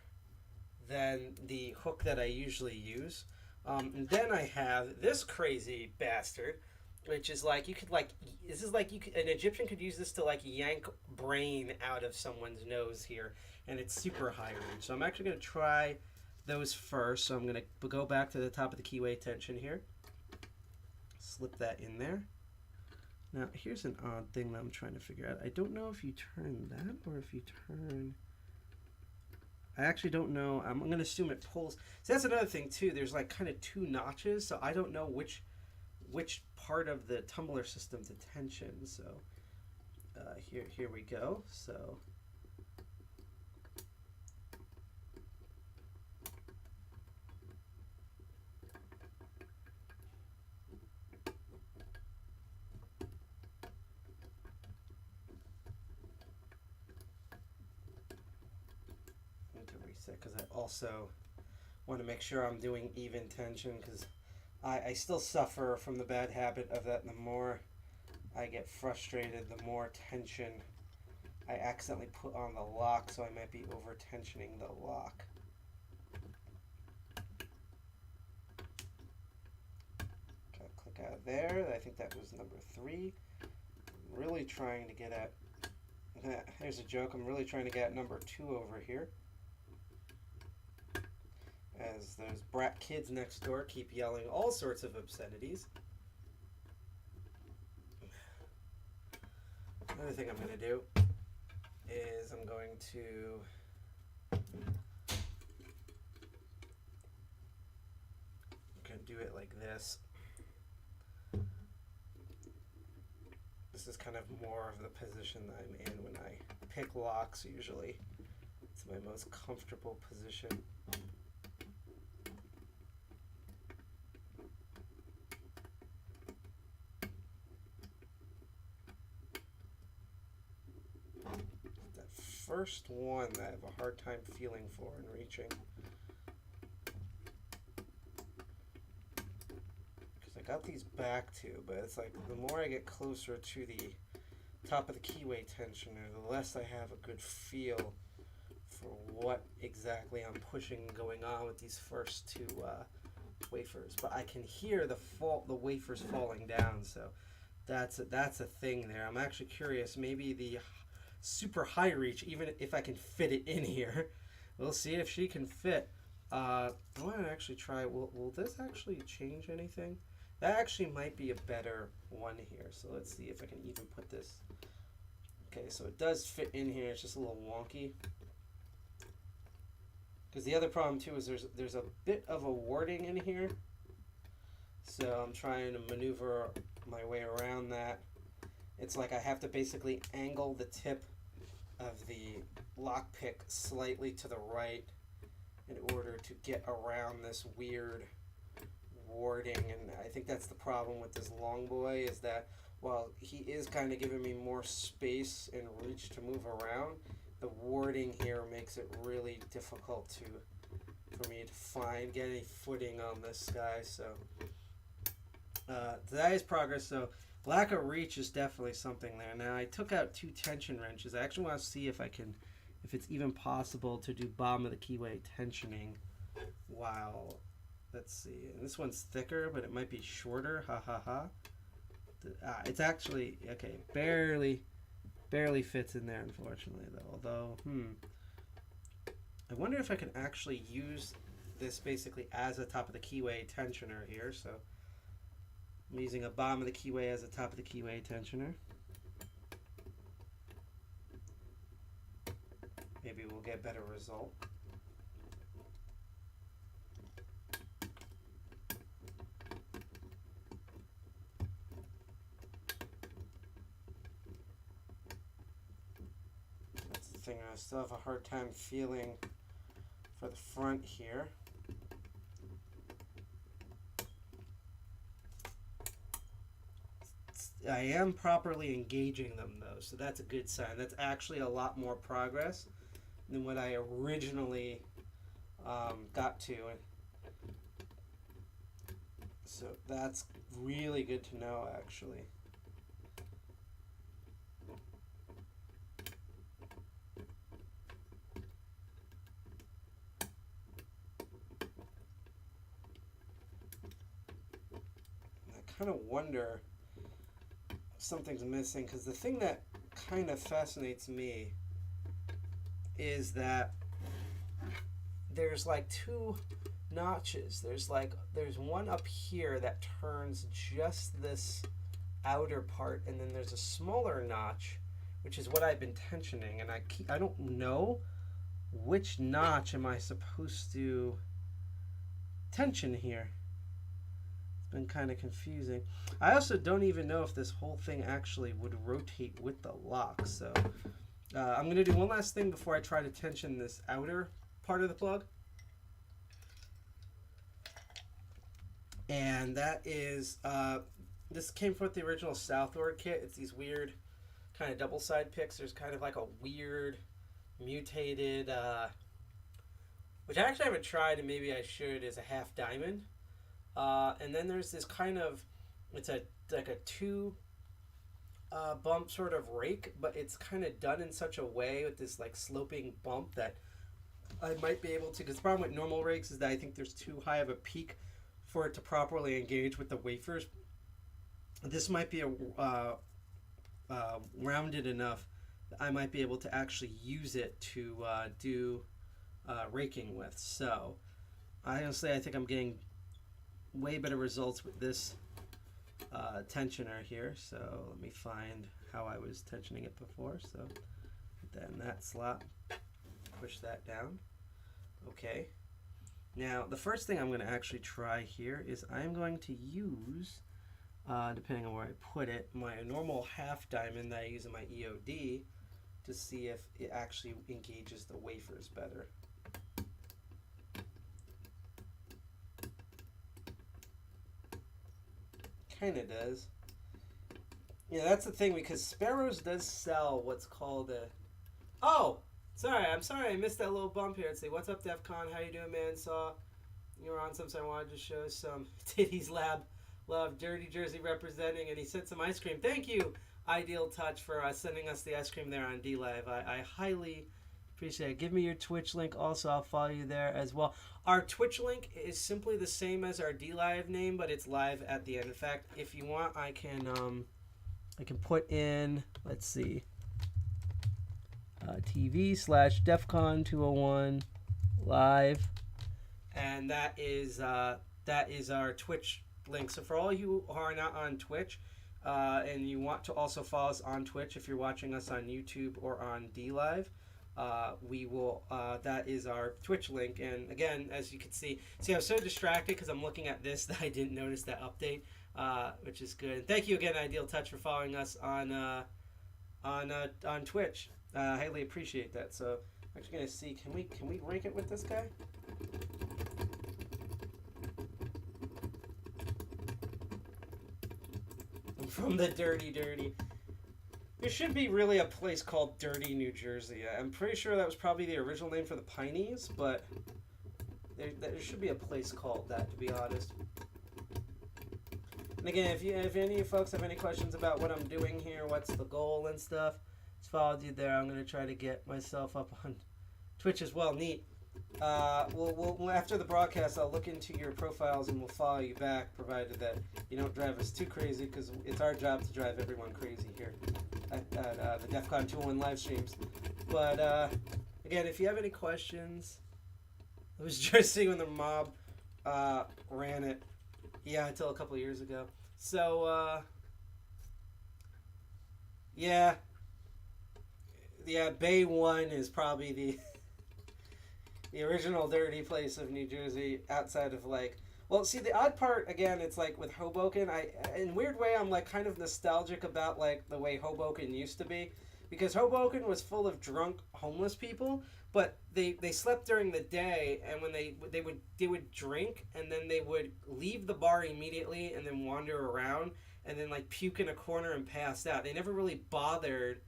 than the hook that I usually use. And then I have this crazy bastard, which is like, an Egyptian could use this to like yank brain out of someone's nose here, and it's super high range. So I'm actually going to try those first. So I'm going to go back to the top of the keyway tension here, slip that in there. Now here's an odd thing that I'm trying to figure out. I don't know if you turn that or if you turn, I actually don't know. I'm going to assume it pulls. So that's another thing too. There's like kind of two notches, so I don't know which part of the tumbler system to tension. So here we go. So because I also want to make sure I'm doing even tension, because I still suffer from the bad habit of that. The more I get frustrated, the more tension I accidentally put on the lock, so I might be over tensioning the lock. Okay, click out of there. I think that was number 3. I'm really trying to get at, here's a joke, I'm really trying to get at number 2 over here, as those brat kids next door keep yelling all sorts of obscenities. Another thing I'm going to do is I'm going to do it like this. This is kind of more of the position that I'm in when I pick locks usually. It's my most comfortable position. First one that I have a hard time feeling for and reaching, because I got these back too, but it's like the more I get closer to the top of the keyway tensioner, the less I have a good feel for what exactly I'm pushing and going on with these first 2 wafers. But I can hear the wafers falling down, so that's a thing there. I'm actually curious, maybe the super high reach, even if I can fit it in here. We'll see if she can fit. I want to actually try, will this actually change anything? That actually might be a better one here, so let's see if I can even put this. Okay, so it does fit in here, it's just a little wonky. Because the other problem too is there's a bit of a warding in here, so I'm trying to maneuver my way around that. It's like I have to basically angle the tip of the lockpick slightly to the right in order to get around this weird warding. And I think that's the problem with this long boy, is that while he is kind of giving me more space and reach to move around, the warding here makes it really difficult for me to get any footing on this guy. So that is progress. So lack of reach is definitely something there. Now I took out 2 tension wrenches. I actually want to see if it's even possible to do bottom of the keyway tensioning while, let's see, and this one's thicker, but it might be shorter. Ha ha ha. It's actually, okay, barely fits in there, unfortunately, though. Although, I wonder if I can actually use this basically as a top of the keyway tensioner here. So I'm using a bottom of the keyway as a top of the keyway tensioner. Maybe we'll get a better result. thing. I still have a hard time feeling for the front here. I am properly engaging them though, so that's a good sign. That's actually a lot more progress than what I originally got to. So that's really good to know, actually. I kind of wonder if something's missing, because the thing that kind of fascinates me is that there's like two notches. There's one up here that turns just this outer part, and then there's a smaller notch, which is what I've been tensioning, and I don't know which notch am I supposed to tension here. It's been kind of confusing. I also don't even know if this whole thing actually would rotate with the lock, so I'm going to do one last thing before I try to tension this outer part of the plug. And that is, this came from the original Southward kit. It's these weird kind of double side picks. There's kind of like a weird mutated, which I actually haven't tried, and maybe I should, is a half diamond. And then there's this kind of, it's like a two bump sort of rake, but it's kind of done in such a way with this like sloping bump that I might be able to, because the problem with normal rakes is that I think there's too high of a peak for it to properly engage with the wafers. This might be rounded enough that I might be able to actually use it to do raking with. So honestly, I think I'm getting way better results with this tensioner here. So let me find how I was tensioning it before. So then that slot, push that down. Okay. Now, the first thing I'm going to actually try here is I'm going to use, depending on where I put it, my normal half diamond that I use in my EOD to see if it actually engages the wafers better. Kind of does. Yeah, that's the thing, because Sparrows does sell what's called a... Oh! I'm sorry I missed that little bump here. Let's see, what's up, DEFCON? How you doing, man? Saw you were on some, so I wanted to show some Titties Lab love. Dirty Jersey representing, and he sent some ice cream. Thank you, Ideal Touch, for sending us the ice cream there on DLive. I highly appreciate it. Give me your Twitch link also. I'll follow you there as well. Our Twitch link is simply the same as our DLive name, but it's live at the end. In fact, if you want, I can put in, let's see, TV/DEFCON 201 live, and that is our Twitch link. So for all you who are not on Twitch, and you want to also follow us on Twitch, if you're watching us on YouTube or on DLive, we will. That is our Twitch link. And again, as you can see, I was so distracted because I'm looking at this that I didn't notice that update, which is good. And thank you again, Ideal Touch, for following us on Twitch. I highly appreciate that. So I'm actually gonna see, can we rank it with this guy? I'm from the dirty. There should be really a place called Dirty, New Jersey. I'm pretty sure that was probably the original name for the Pineys, but there should be a place called that, to be honest. And again, if any of you folks have any questions about what I'm doing here, what's the goal and stuff, just followed you there. I'm going to try to get myself up on Twitch as well. Neat. We'll after the broadcast, I'll look into your profiles and we'll follow you back, provided that you don't drive us too crazy, because it's our job to drive everyone crazy here at the DEFCON 201 live streams. But again, if you have any questions, it was Jersey when the mob ran it. Yeah, until a couple of years ago. So yeah, Bay 1 is probably the original dirty place of New Jersey, outside of like, well, see, the odd part, again, it's like with Hoboken, in a weird way, I'm like kind of nostalgic about like the way Hoboken used to be, because Hoboken was full of drunk homeless people, but they slept during the day, and when they would drink, and then they would leave the bar immediately and then wander around and then like puke in a corner and pass out. They never really bothered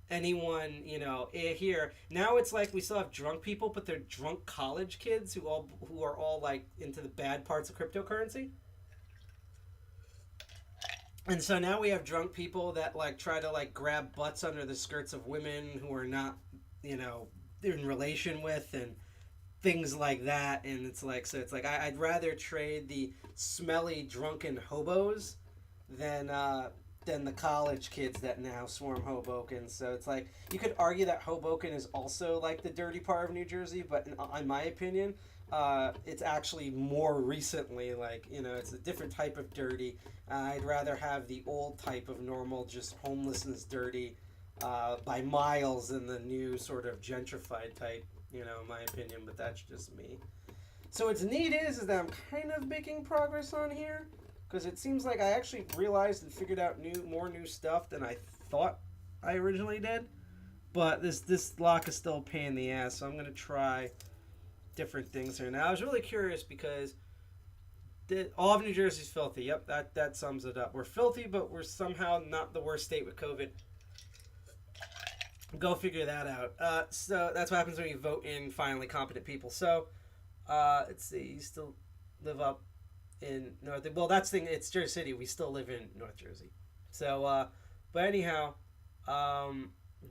anyone, you know, here. Now it's like we still have drunk people, but they're drunk college kids who are all like into the bad parts of cryptocurrency. And so now we have drunk people that like try to like grab butts under the skirts of women who are not, you know, in relation with, and things like that. And it's like, so it's like I'd rather trade the smelly drunken hobos than the college kids that now swarm Hoboken. So it's like, you could argue that Hoboken is also like the dirty part of New Jersey, but in my opinion, it's actually more recently, like, you know, it's a different type of dirty. I'd rather have the old type of normal, just homelessness dirty by miles than the new sort of gentrified type, you know, in my opinion, but that's just me. So what's neat is that I'm kind of making progress on here, because it seems like I actually realized and figured out more new stuff than I thought I originally did. But this lock is still a pain in the ass, so I'm going to try different things here. Now, I was really curious because all of New Jersey's filthy. Yep, that sums it up. We're filthy, but we're somehow not the worst state with COVID. Go figure that out. So that's what happens when you vote in finally competent people. So, let's see. You still live up in North... Well, that's the thing. It's Jersey City. We still live in North Jersey. So, but anyhow,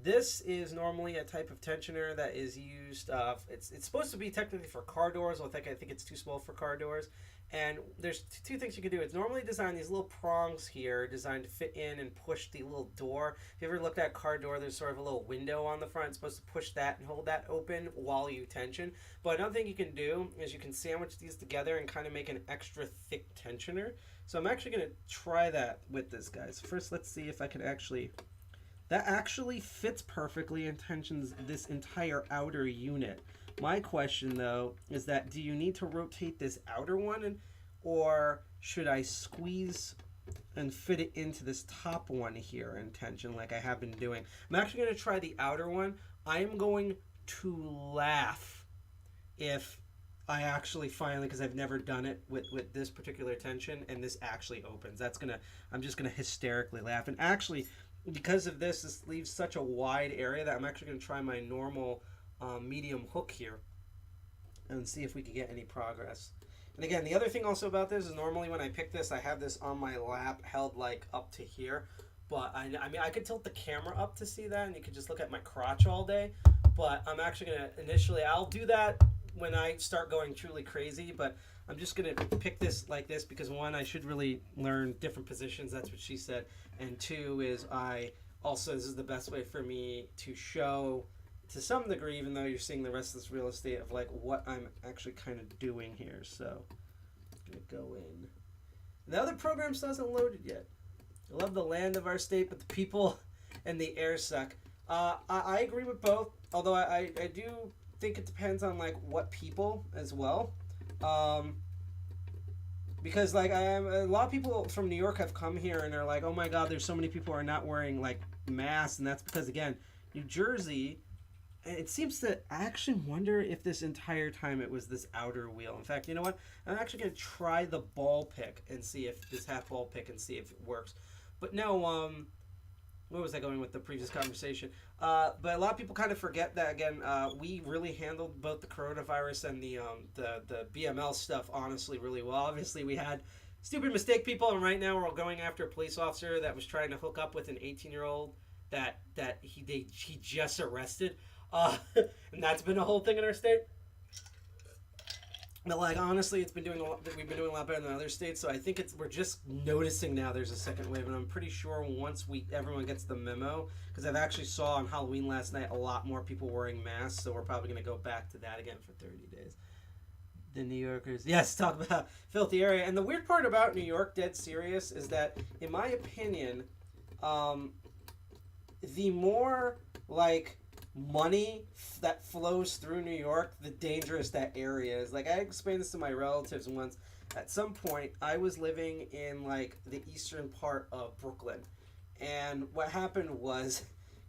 this is normally a type of tensioner that is used... It's supposed to be technically for car doors. I think it's too small for car doors. And there's two things you can do. It's normally designed, these little prongs here, designed to fit in and push the little door. If you ever looked at a car door, there's sort of a little window on the front. It's supposed to push that and hold that open while you tension. But another thing you can do is you can sandwich these together and kind of make an extra thick tensioner. So I'm actually going to try that with this, guys. First, let's see if I can actually... That actually fits perfectly and tensions this entire outer unit. My question, though, is that do you need to rotate this outer one, or should I squeeze and fit it into this top one here in tension like I have been doing? I'm actually going to try the outer one. I'm going to laugh if I actually finally, because I've never done it with this particular tension, and this actually opens. I'm just going to hysterically laugh. And actually, because of this leaves such a wide area that I'm actually going to try my normal medium hook here and see if we can get any progress. And again, the other thing also about this is normally when I pick this, I have this on my lap held like up to here. But I mean, I could tilt the camera up to see that, and you could just look at my crotch all day. But I'm actually going to initially, I'll do that when I start going truly crazy. But I'm just going to pick this like this because, one, I should really learn different positions. That's what she said. And two is this is the best way for me to show, to some degree, even though you're seeing the rest of this real estate, of like what I'm actually kind of doing here. So I'm going to go in. The other program still hasn't loaded yet. I love the land of our state, but the people and the air suck. I agree with both, although I do think it depends on like what people as well. Because like a lot of people from New York have come here and they're like, oh my God, there's so many people who are not wearing like masks, and that's because, again, New Jersey, it seems to, I actually wonder if this entire time it was this outer wheel. In fact, you know what? I'm actually going to try the ball pick and see if this half ball pick and see if it works. But no, where was I going with the previous conversation? But a lot of people kind of forget that, again, we really handled both the coronavirus and the BML stuff, honestly, really well. Obviously, we had stupid mistake people, and right now we're going after a police officer that was trying to hook up with an 18-year-old that he just arrested. And that's been a whole thing in our state. But like, honestly, we've been doing a lot better than other states. So I think we're just noticing now there's a second wave, and I'm pretty sure once everyone gets the memo, because I've actually saw on Halloween last night a lot more people wearing masks. So we're probably going to go back to that again for 30 days. The New Yorkers, yes, talk about filthy area. And the weird part about New York, dead serious, is that in my opinion, the more like money that flows through New York, the dangerous that area is. Like, I explained this to my relatives once. At some point, I was living in like the eastern part of Brooklyn, And what happened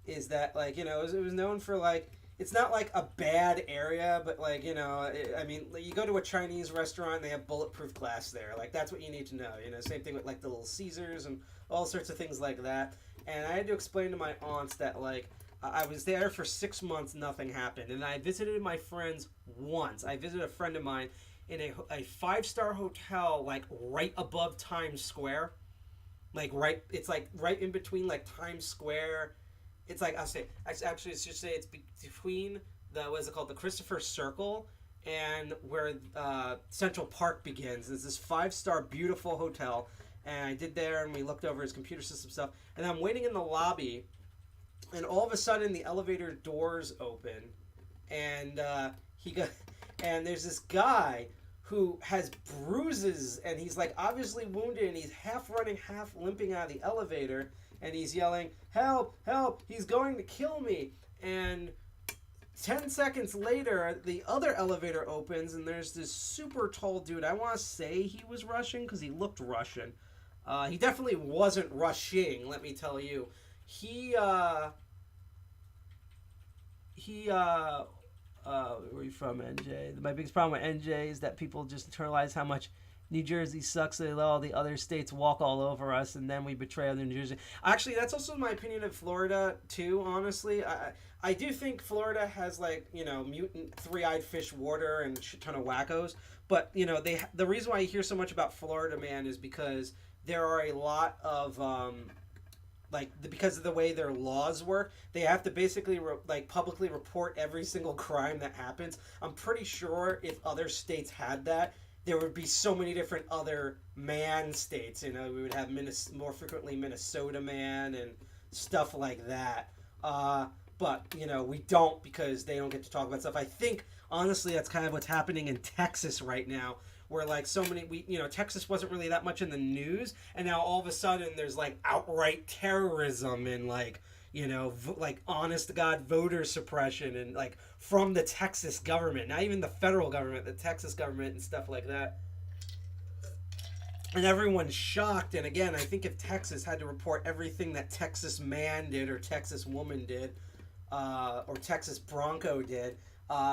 is that, like, you know, it was known for, like, it's not like a bad area, but, like, you know, I mean, you go to a Chinese restaurant, they have bulletproof glass there. Like, that's what you need to know. You know, same thing with, like, the Little Caesars and all sorts of things like that. And I had to explain to my aunts that, like, I was there for 6 months, nothing happened. And I visited my friends once. I visited a friend of mine in a 5-star hotel, like, right above Times Square. Like, it's, like, right in between, like, Times Square. It's like, I should say it's between what's it called, the Christopher Circle and where Central Park begins. It's this 5-star beautiful hotel. And I did there, and we looked over his computer system stuff. And I'm waiting in the lobby, and all of a sudden the elevator doors open, and and there's this guy who has bruises, and he's like obviously wounded, and he's half running, half limping out of the elevator, and he's yelling, "Help! Help! He's going to kill me!" And 10 seconds later, the other elevator opens, and there's this super tall dude. I want to say he was Russian because he looked Russian. He definitely wasn't rushing, let me tell you. Where are you from, NJ? My biggest problem with NJ is that people just internalize how much New Jersey sucks. They let all the other states walk all over us, and then we betray other New Jersey. Actually, that's also my opinion of Florida, too, honestly. I do think Florida has, like, you know, mutant three-eyed fish water and a shit ton of wackos. But, you know, the reason why you hear so much about Florida, man, is because there are a lot of... because of the way their laws work, they have to basically publicly report every single crime that happens. I'm pretty sure if other states had that, there would be so many different other man states. You know, we would have more frequently Minnesota man and stuff like that. But, you know, we don't because they don't get to talk about stuff. I think, honestly, that's kind of what's happening in Texas right now, where, like, so many, Texas wasn't really that much in the news, and now all of a sudden there's, like, outright terrorism and, like, you know, like, honest to God voter suppression and, like, from the Texas government, not even the federal government, the Texas government and stuff like that. And everyone's shocked, and again, I think if Texas had to report everything that Texas man did or Texas woman did, or Texas Bronco did,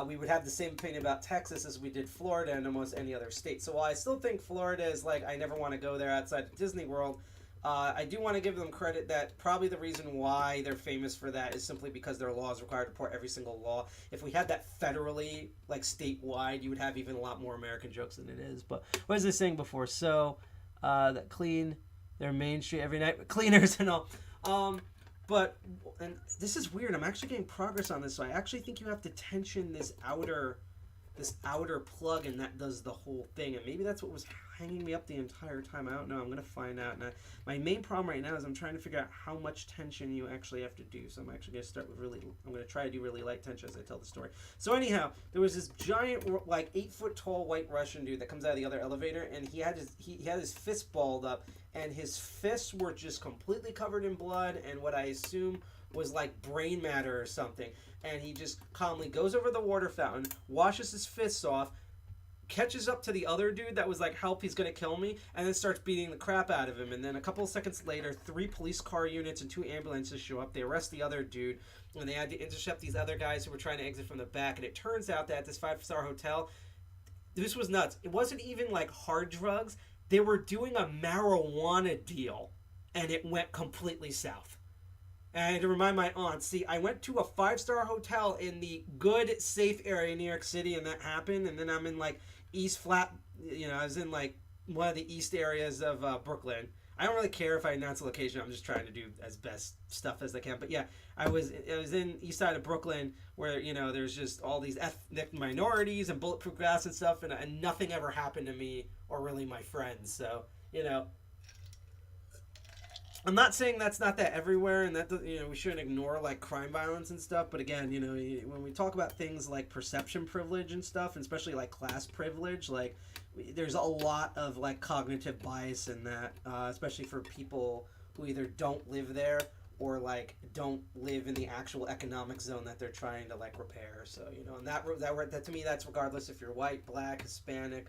we would have the same opinion about Texas as we did Florida and almost any other state. So while I still think Florida is, like, I never want to go there outside of Disney World, I do want to give them credit that probably the reason why they're famous for that is simply because their laws require to report every single law. If we had that federally, like, statewide, you would have even a lot more American jokes than it is. But what was I saying before? So, that clean their main street every night with cleaners and all. And this is weird. I'm actually getting progress on this. So I actually think you have to tension this outer plug, and that does the whole thing. And maybe that's what was hanging me up the entire time. I don't know. I'm going to find out. And my main problem right now is I'm trying to figure out how much tension you actually have to do. So I'm actually going to start with I'm going to try to do really light tension as I tell the story. So anyhow, there was this giant, like, 8-foot tall white Russian dude that comes out of the other elevator, and he had his fist balled up, and his fists were just completely covered in blood, and what I assume was like brain matter or something. And he just calmly goes over the water fountain, washes his fists off, catches up to the other dude that was like, "Help, he's gonna kill me," and then starts beating the crap out of him. And then a couple of seconds later, 3 police car units and 2 ambulances show up. They arrest the other dude, and they had to intercept these other guys who were trying to exit from the back. And it turns out that at this 5-star hotel, this was nuts. It wasn't even like hard drugs. They were doing a marijuana deal, and it went completely south. And I had to remind my aunt, see, I went to a 5-star hotel in the good, safe area in New York City, and that happened. And then I'm in, like, East Flat, I was in, like, one of the east areas of Brooklyn. I don't really care if I announce the location. I'm just trying to do as best stuff as I can. But, yeah, I was in east side of Brooklyn where, there's just all these ethnic minorities and bulletproof glass and stuff, and nothing ever happened to me or really my friends. So, I'm not saying that's not that everywhere, and that we shouldn't ignore, like, crime violence and stuff. But again, when we talk about things like perception privilege and stuff, and especially like class privilege, like, there's a lot of, like, cognitive bias in that, especially for people who either don't live there or, like, don't live in the actual economic zone that they're trying to, like, repair. So, and that to me, that's regardless if you're white, black, Hispanic,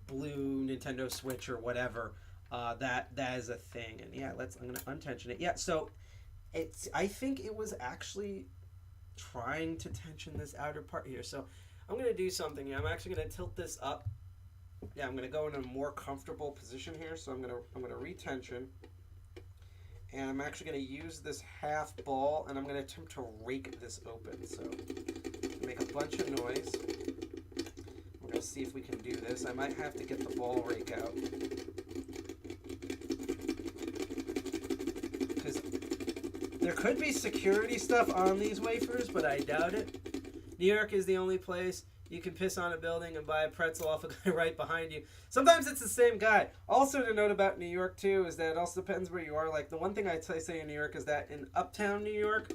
blue, Nintendo Switch, or whatever. that is a thing. And yeah, I'm gonna untension it. Yeah, so I think it was actually trying to tension this outer part here. So I'm gonna do something here. I'm actually gonna tilt this up. Yeah, I'm gonna go in a more comfortable position here. So I'm gonna retension, and I'm actually gonna use this half ball, and I'm gonna attempt to rake this open. So make a bunch of noise. We're gonna see if we can do this. I might have to get the ball rake out, because there could be security stuff on these wafers, but I doubt it. New York is the only place you can piss on a building and buy a pretzel off a guy right behind you. Sometimes it's the same guy. Also to note about New York, too, is that it also depends where you are. Like, the one thing I say in New York is that in uptown New York,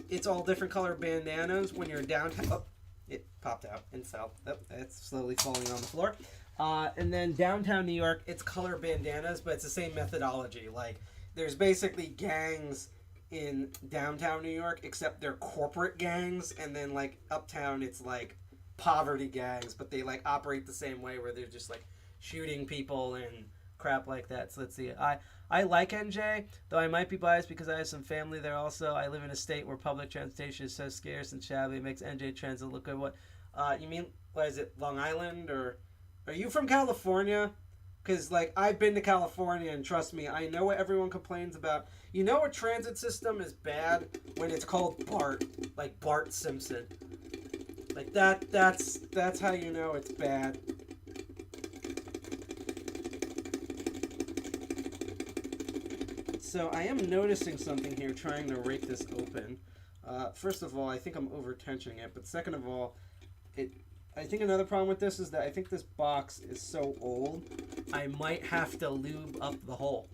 it's all different color bandanas. When you're downtown... Oh, it popped out and fell. Oh, it's slowly falling on the floor. And then downtown New York, it's color bandanas, but it's the same methodology. Like, there's basically gangs in downtown New York, except they're corporate gangs, and then, like, uptown, it's, like, poverty gangs, but they, like, operate the same way, where they're just, like, shooting people and crap like that. So let's see. I like NJ, though I might be biased because I have some family there also. I live in a state where public transportation is so scarce and shabby, it makes NJ transit look good. What, you mean, what is it, Long Island, or are you from California? Because, like, I've been to California, and trust me, I know what everyone complains about. You know a transit system is bad when it's called BART, like Bart Simpson. Like, that's how you know it's bad. So I am noticing something here, trying to rake this open. First of all, I think I'm over-tensioning it, but second of all, I think another problem with this is that I think this box is so old, I might have to lube up the hole.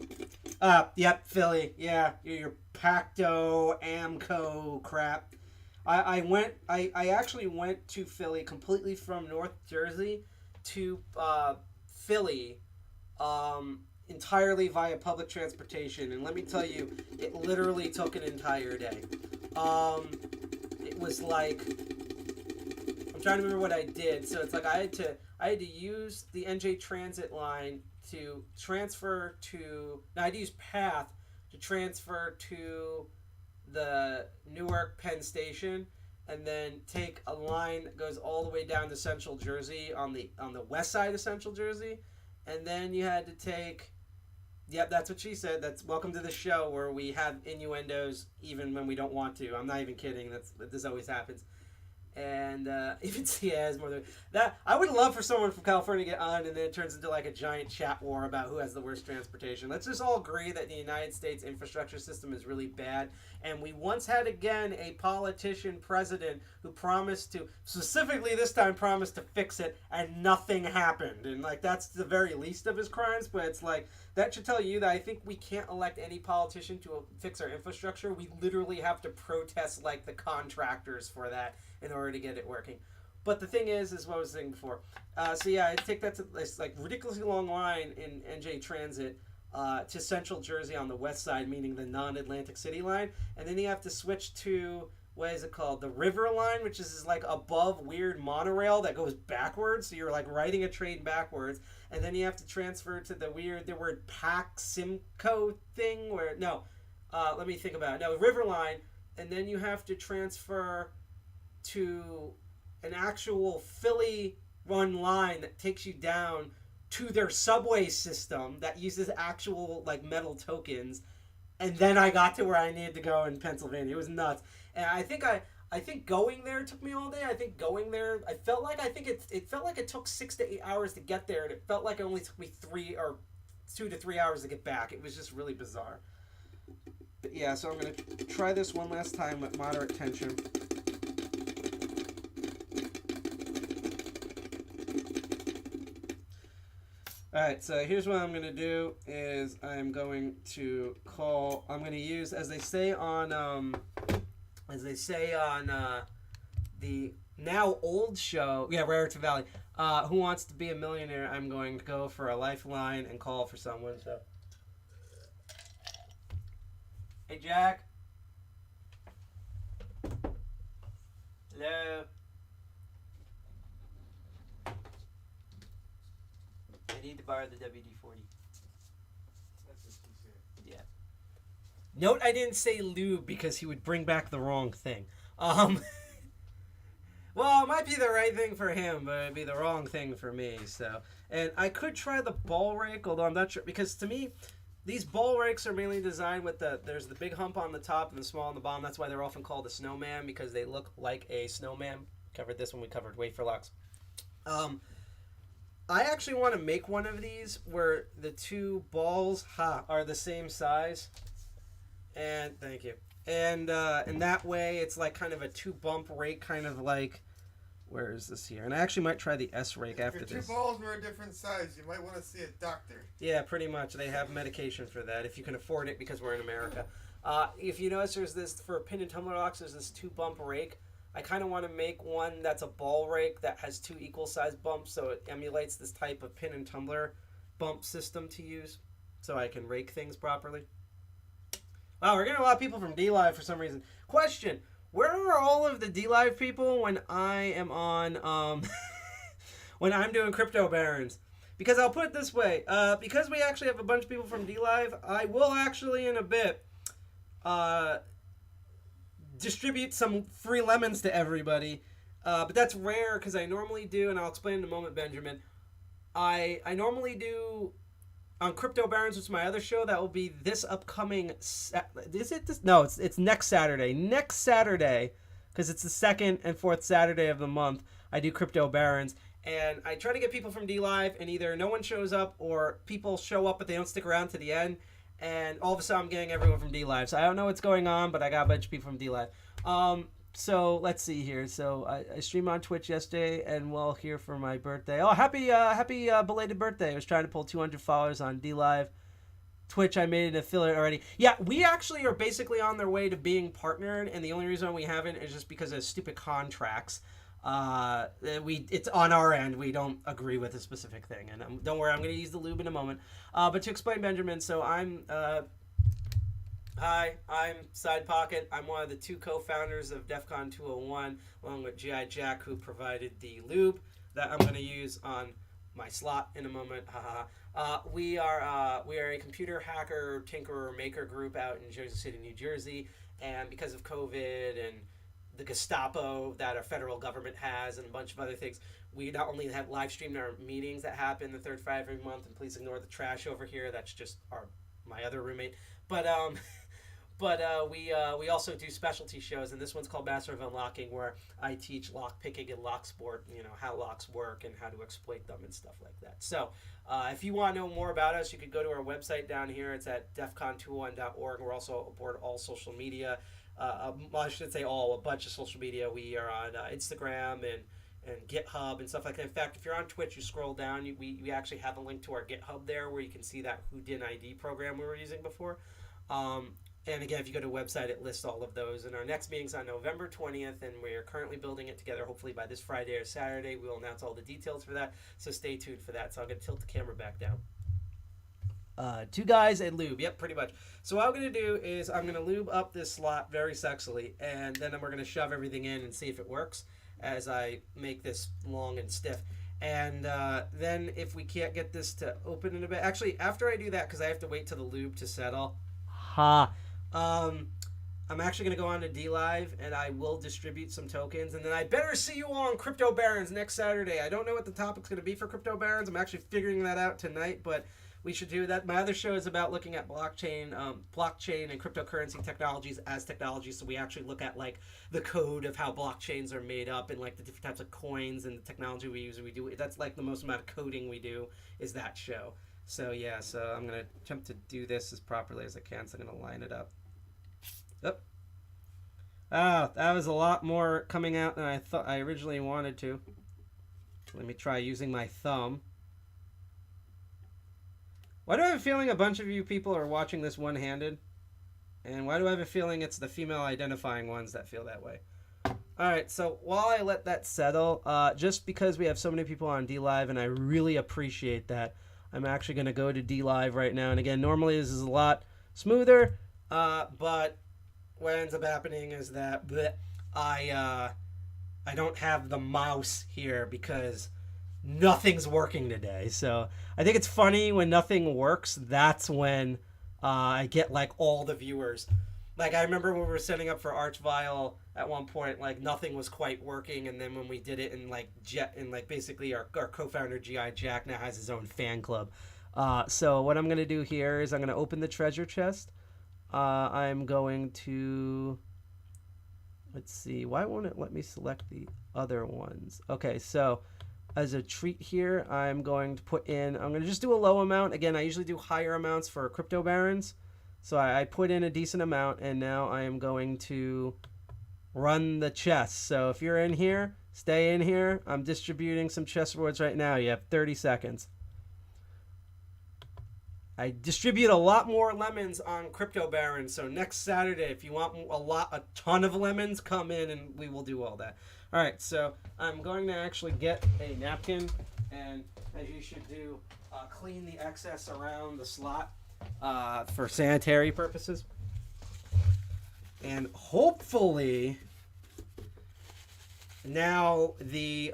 Yep, Philly. Yeah, your Pacto, Amco crap. I actually went to Philly completely from North Jersey to Philly entirely via public transportation, and let me tell you, it literally took an entire day. It was like, I'm trying to remember what I did. So it's like I had to use the NJ Transit line to transfer to. Now I had to use Path to transfer to the Newark Penn Station, and then take a line that goes all the way down to Central Jersey on the west side of Central Jersey, and then you had to take. Yep, that's what she said. That's welcome to the show where we have innuendos even when we don't want to. I'm not even kidding. This always happens. And even has more than that. I would love for someone from California to get on, and then it turns into like a giant chat war about who has the worst transportation. Let's just all agree that the United States infrastructure system is really bad. And we once had again a politician president who promised to, specifically this time promised to fix it, and nothing happened. And like that's the very least of his crimes. But it's like that should tell you that I think we can't elect any politician to fix our infrastructure. We literally have to protest like the contractors for that in order to get it working. But the thing is what I was saying before. So yeah, I take that to this like ridiculously long line in NJ Transit to Central Jersey on the west side, meaning the non-Atlantic City line, and then you have to switch to what is it called, the River Line, which is like above weird monorail that goes backwards. So you're like riding a train backwards, and then you have to transfer to the word Pac Simcoe thing where let me think about it. No, River Line, and then you have to transfer to an actual Philly run line that takes you down to their subway system that uses actual like metal tokens, and then I got to where I needed to go in Pennsylvania. It was nuts. And I think going there took me all day. I think going there, it felt like it took 6 to 8 hours to get there, and it felt like it only took me 2 to 3 hours to get back. It was just really bizarre. But yeah, so I'm gonna try this one last time with moderate tension. Alright, so here's what I'm going to do is I'm going to use, as they say on the now old show, Raritan Valley, Who Wants to Be a Millionaire, I'm going to go for a lifeline and call for someone, so. Hey, Jack. Hello. I need to borrow the WD-40. Yeah. Note I didn't say lube because he would bring back the wrong thing. Well, it might be the right thing for him, but it'd be the wrong thing for me. So, and I could try the ball rake, although I'm not sure, because to me, these ball rakes are mainly designed with there's the big hump on the top and the small on the bottom. That's why they're often called a snowman, because they look like a snowman. Covered this when we covered wafer locks. I actually want to make one of these where the two balls are the same size. And thank you. And that way it's like kind of a 2-bump rake, kind of like, where is this here? And I actually might try the S rake after this. If your 2 balls were a different size, you might want to see a doctor. Yeah, pretty much. They have medication for that if you can afford it, because we're in America. If you notice, there's this, for pin and tumbler locks, there's this 2-bump rake. I kind of want to make one that's a ball rake that has 2 equal size bumps, so it emulates this type of pin and tumbler bump system to use, so I can rake things properly. Wow, we're getting a lot of people from D-Live for some reason. Question: where are all of the D-Live people when I am on, when I'm doing Crypto Barons? Because I'll put it this way, because we actually have a bunch of people from D-Live, I will actually in a bit distribute some free lemons to everybody. But that's rare because I normally do, and I'll explain in a moment, Benjamin. I normally do on Crypto Barons, which is my other show. That will be this upcoming. Is it this? No, it's next Saturday. Next Saturday, because it's the 2nd and 4th Saturday of the month. I do Crypto Barons, and I try to get people from D-Live, and either no one shows up or people show up but they don't stick around to the end. And all of a sudden, I'm getting everyone from D-Live. So I don't know what's going on, but I got a bunch of people from D-Live. So let's see here. So I streamed on Twitch yesterday, and well, here for my birthday. Oh, happy belated birthday! I was trying to pull 200 followers on D-Live. Twitch, I made an affiliate already. Yeah, we actually are basically on their way to being partnered, and the only reason we haven't is just because of stupid contracts. It's on our end. We don't agree with a specific thing, and don't worry, I'm going to use the lube in a moment. But to explain, Benjamin, so Hi, I'm Sidepocket. I'm one of the 2 co-founders of DEFCON 201, along with G.I. Jack, who provided the lube that I'm going to use on my slot in a moment. We are a computer hacker, tinkerer, maker group out in Jersey City, New Jersey, and because of COVID and the Gestapo that our federal government has and a bunch of other things, we not only have live streamed our meetings that happen the 3rd Friday of every month, and please ignore the trash over here. That's just my other roommate. But we also do specialty shows, and this one's called Master of Unlocking, where I teach lock picking and lock sport, how locks work and how to exploit them and stuff like that. So if you want to know more about us, you could go to our website down here. It's at defcon201.org. We're also aboard all social media. I should say a bunch of social media. We are on Instagram and GitHub and stuff like that. In fact, if you're on Twitch, you scroll down, we actually have a link to our GitHub there where you can see that houdinID program we were using before. And again, if you go to a website, it lists all of those. And our next meeting's on November 20th, and we're currently building it together. Hopefully by this Friday or Saturday, we'll announce all the details for that. So stay tuned for that. So I'm going to tilt the camera back down. 2 guys and lube. Yep, pretty much. So what I'm going to do is I'm going to lube up this slot very sexily, and then we're going to shove everything in and see if it works as I make this long and stiff. And then if we can't get this to open in a bit, actually, after I do that, because I have to wait till the lube to settle, I'm actually going to go on to D-Live, and I will distribute some tokens, and then I better see you all on Crypto Barons next Saturday. I don't know what the topic's going to be for Crypto Barons. I'm actually figuring that out tonight, but we should do that. My other show is about looking at blockchain and cryptocurrency technologies as technologies. So we actually look at like the code of how blockchains are made up and like the different types of coins and the technology we use. That's like the most amount of coding we do is that show. So yeah, so I'm going to attempt to do this as properly as I can. So I'm going to line it up. Yep. Oh, that was a lot more coming out than I thought I originally wanted to. Let me try using my thumb. Why do I have a feeling a bunch of you people are watching this one-handed? And why do I have a feeling it's the female identifying ones that feel that way? Alright, so while I let that settle, just because we have so many people on D-Live, and I really appreciate that, I'm actually going to go to D-Live right now. And again, normally this is a lot smoother, but what ends up happening is that I don't have the mouse here because nothing's working today. So I think it's funny when nothing works. That's when I get like all the viewers. Like I remember when we were setting up for Archvile at one point, like nothing was quite working, and then when we did it in like basically our co-founder GI Jack now has his own fan club. So what I'm gonna do here is I'm gonna open the treasure chest. I'm going to, let's see, why won't it let me select the other ones? Okay, so as a treat here, I'm going to put in, I'm going to just do a low amount. Again, I usually do higher amounts for crypto barons. So I put in a decent amount, and now I am going to run the chest. So if you're in here, stay in here. I'm distributing some chest rewards right now. You have 30 seconds. I distribute a lot more lemons on Crypto Barons, so next Saturday, if you want a ton of lemons, come in and we will do all that. All right, so I'm going to actually get a napkin, and as you should do, clean the excess around the slot for sanitary purposes. And hopefully, now the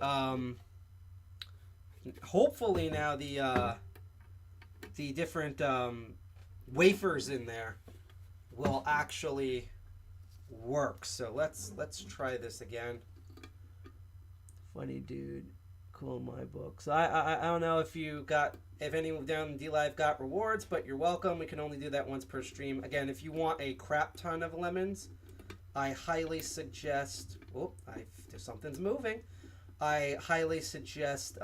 different wafers in there will actually work. So let's try this again. Funny dude, cool my books. I don't know if anyone down in DLive got rewards, but you're welcome. We can only do that once per stream. Again, if you want a crap ton of lemons, I highly suggest. Oh, something's moving. I highly suggest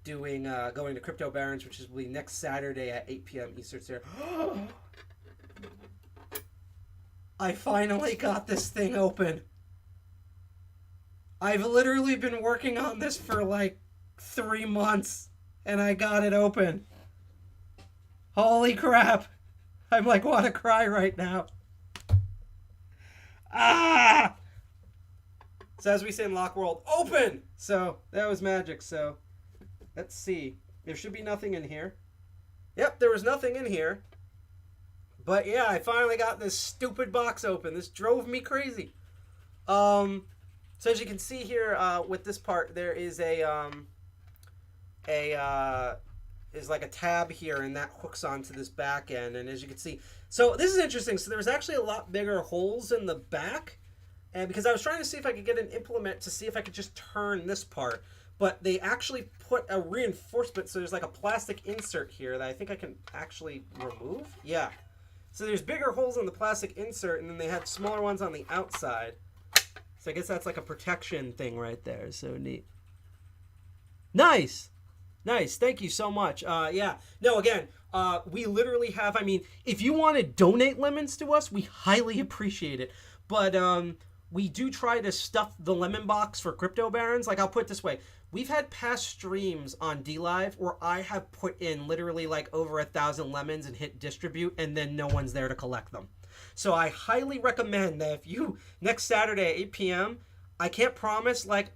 going to Crypto Barons, which will be next Saturday at 8 p.m. Eastern Standard. I finally got this thing open. I've literally been working on this for like 3 months, and I got it open. Holy crap. I'm like, want to cry right now. Ah! So as we say in Lock World, open! So that was magic, so... Let's see. There should be nothing in here. Yep, there was nothing in here. But yeah, I finally got this stupid box open. This drove me crazy. So as you can see here with this part, there is is like a tab here, and that hooks onto this back end. And as you can see, so this is interesting. So there's actually a lot bigger holes in the back, and because I was trying to see if I could get an implement to see if I could just turn this part. But they actually put a reinforcement, so there's like a plastic insert here that I think I can actually remove. Yeah. So there's bigger holes in the plastic insert, and then they have smaller ones on the outside. So I guess that's like a protection thing right there. So neat. Nice. Nice. Thank you so much. Yeah. No, again, we literally have, I mean, if you want to donate lemons to us, we highly appreciate it. But we do try to stuff the lemon box for Crypto Barons. Like, I'll put it this way. We've had past streams on DLive where I have put in literally like over 1,000 lemons and hit distribute, and then no one's there to collect them. So I highly recommend that if you, next Saturday at 8 p.m., I can't promise like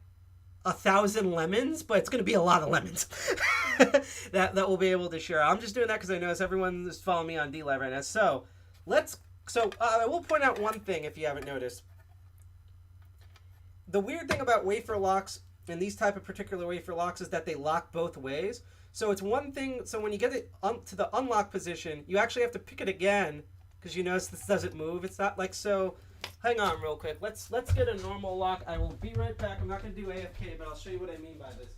1,000 lemons, but it's going to be a lot of lemons that we'll be able to share. I'm just doing that because I notice everyone is following me on DLive right now. So I will point out one thing if you haven't noticed. The weird thing about wafer locks and these type of particular wafer locks is that they lock both ways. So it's one thing, so when you get it to the unlock position, you actually have to pick it again because you notice this doesn't move. It's not like so. Hang on real quick. Let's get a normal lock. I will be right back. I'm not going to do AFK, but I'll show you what I mean by this.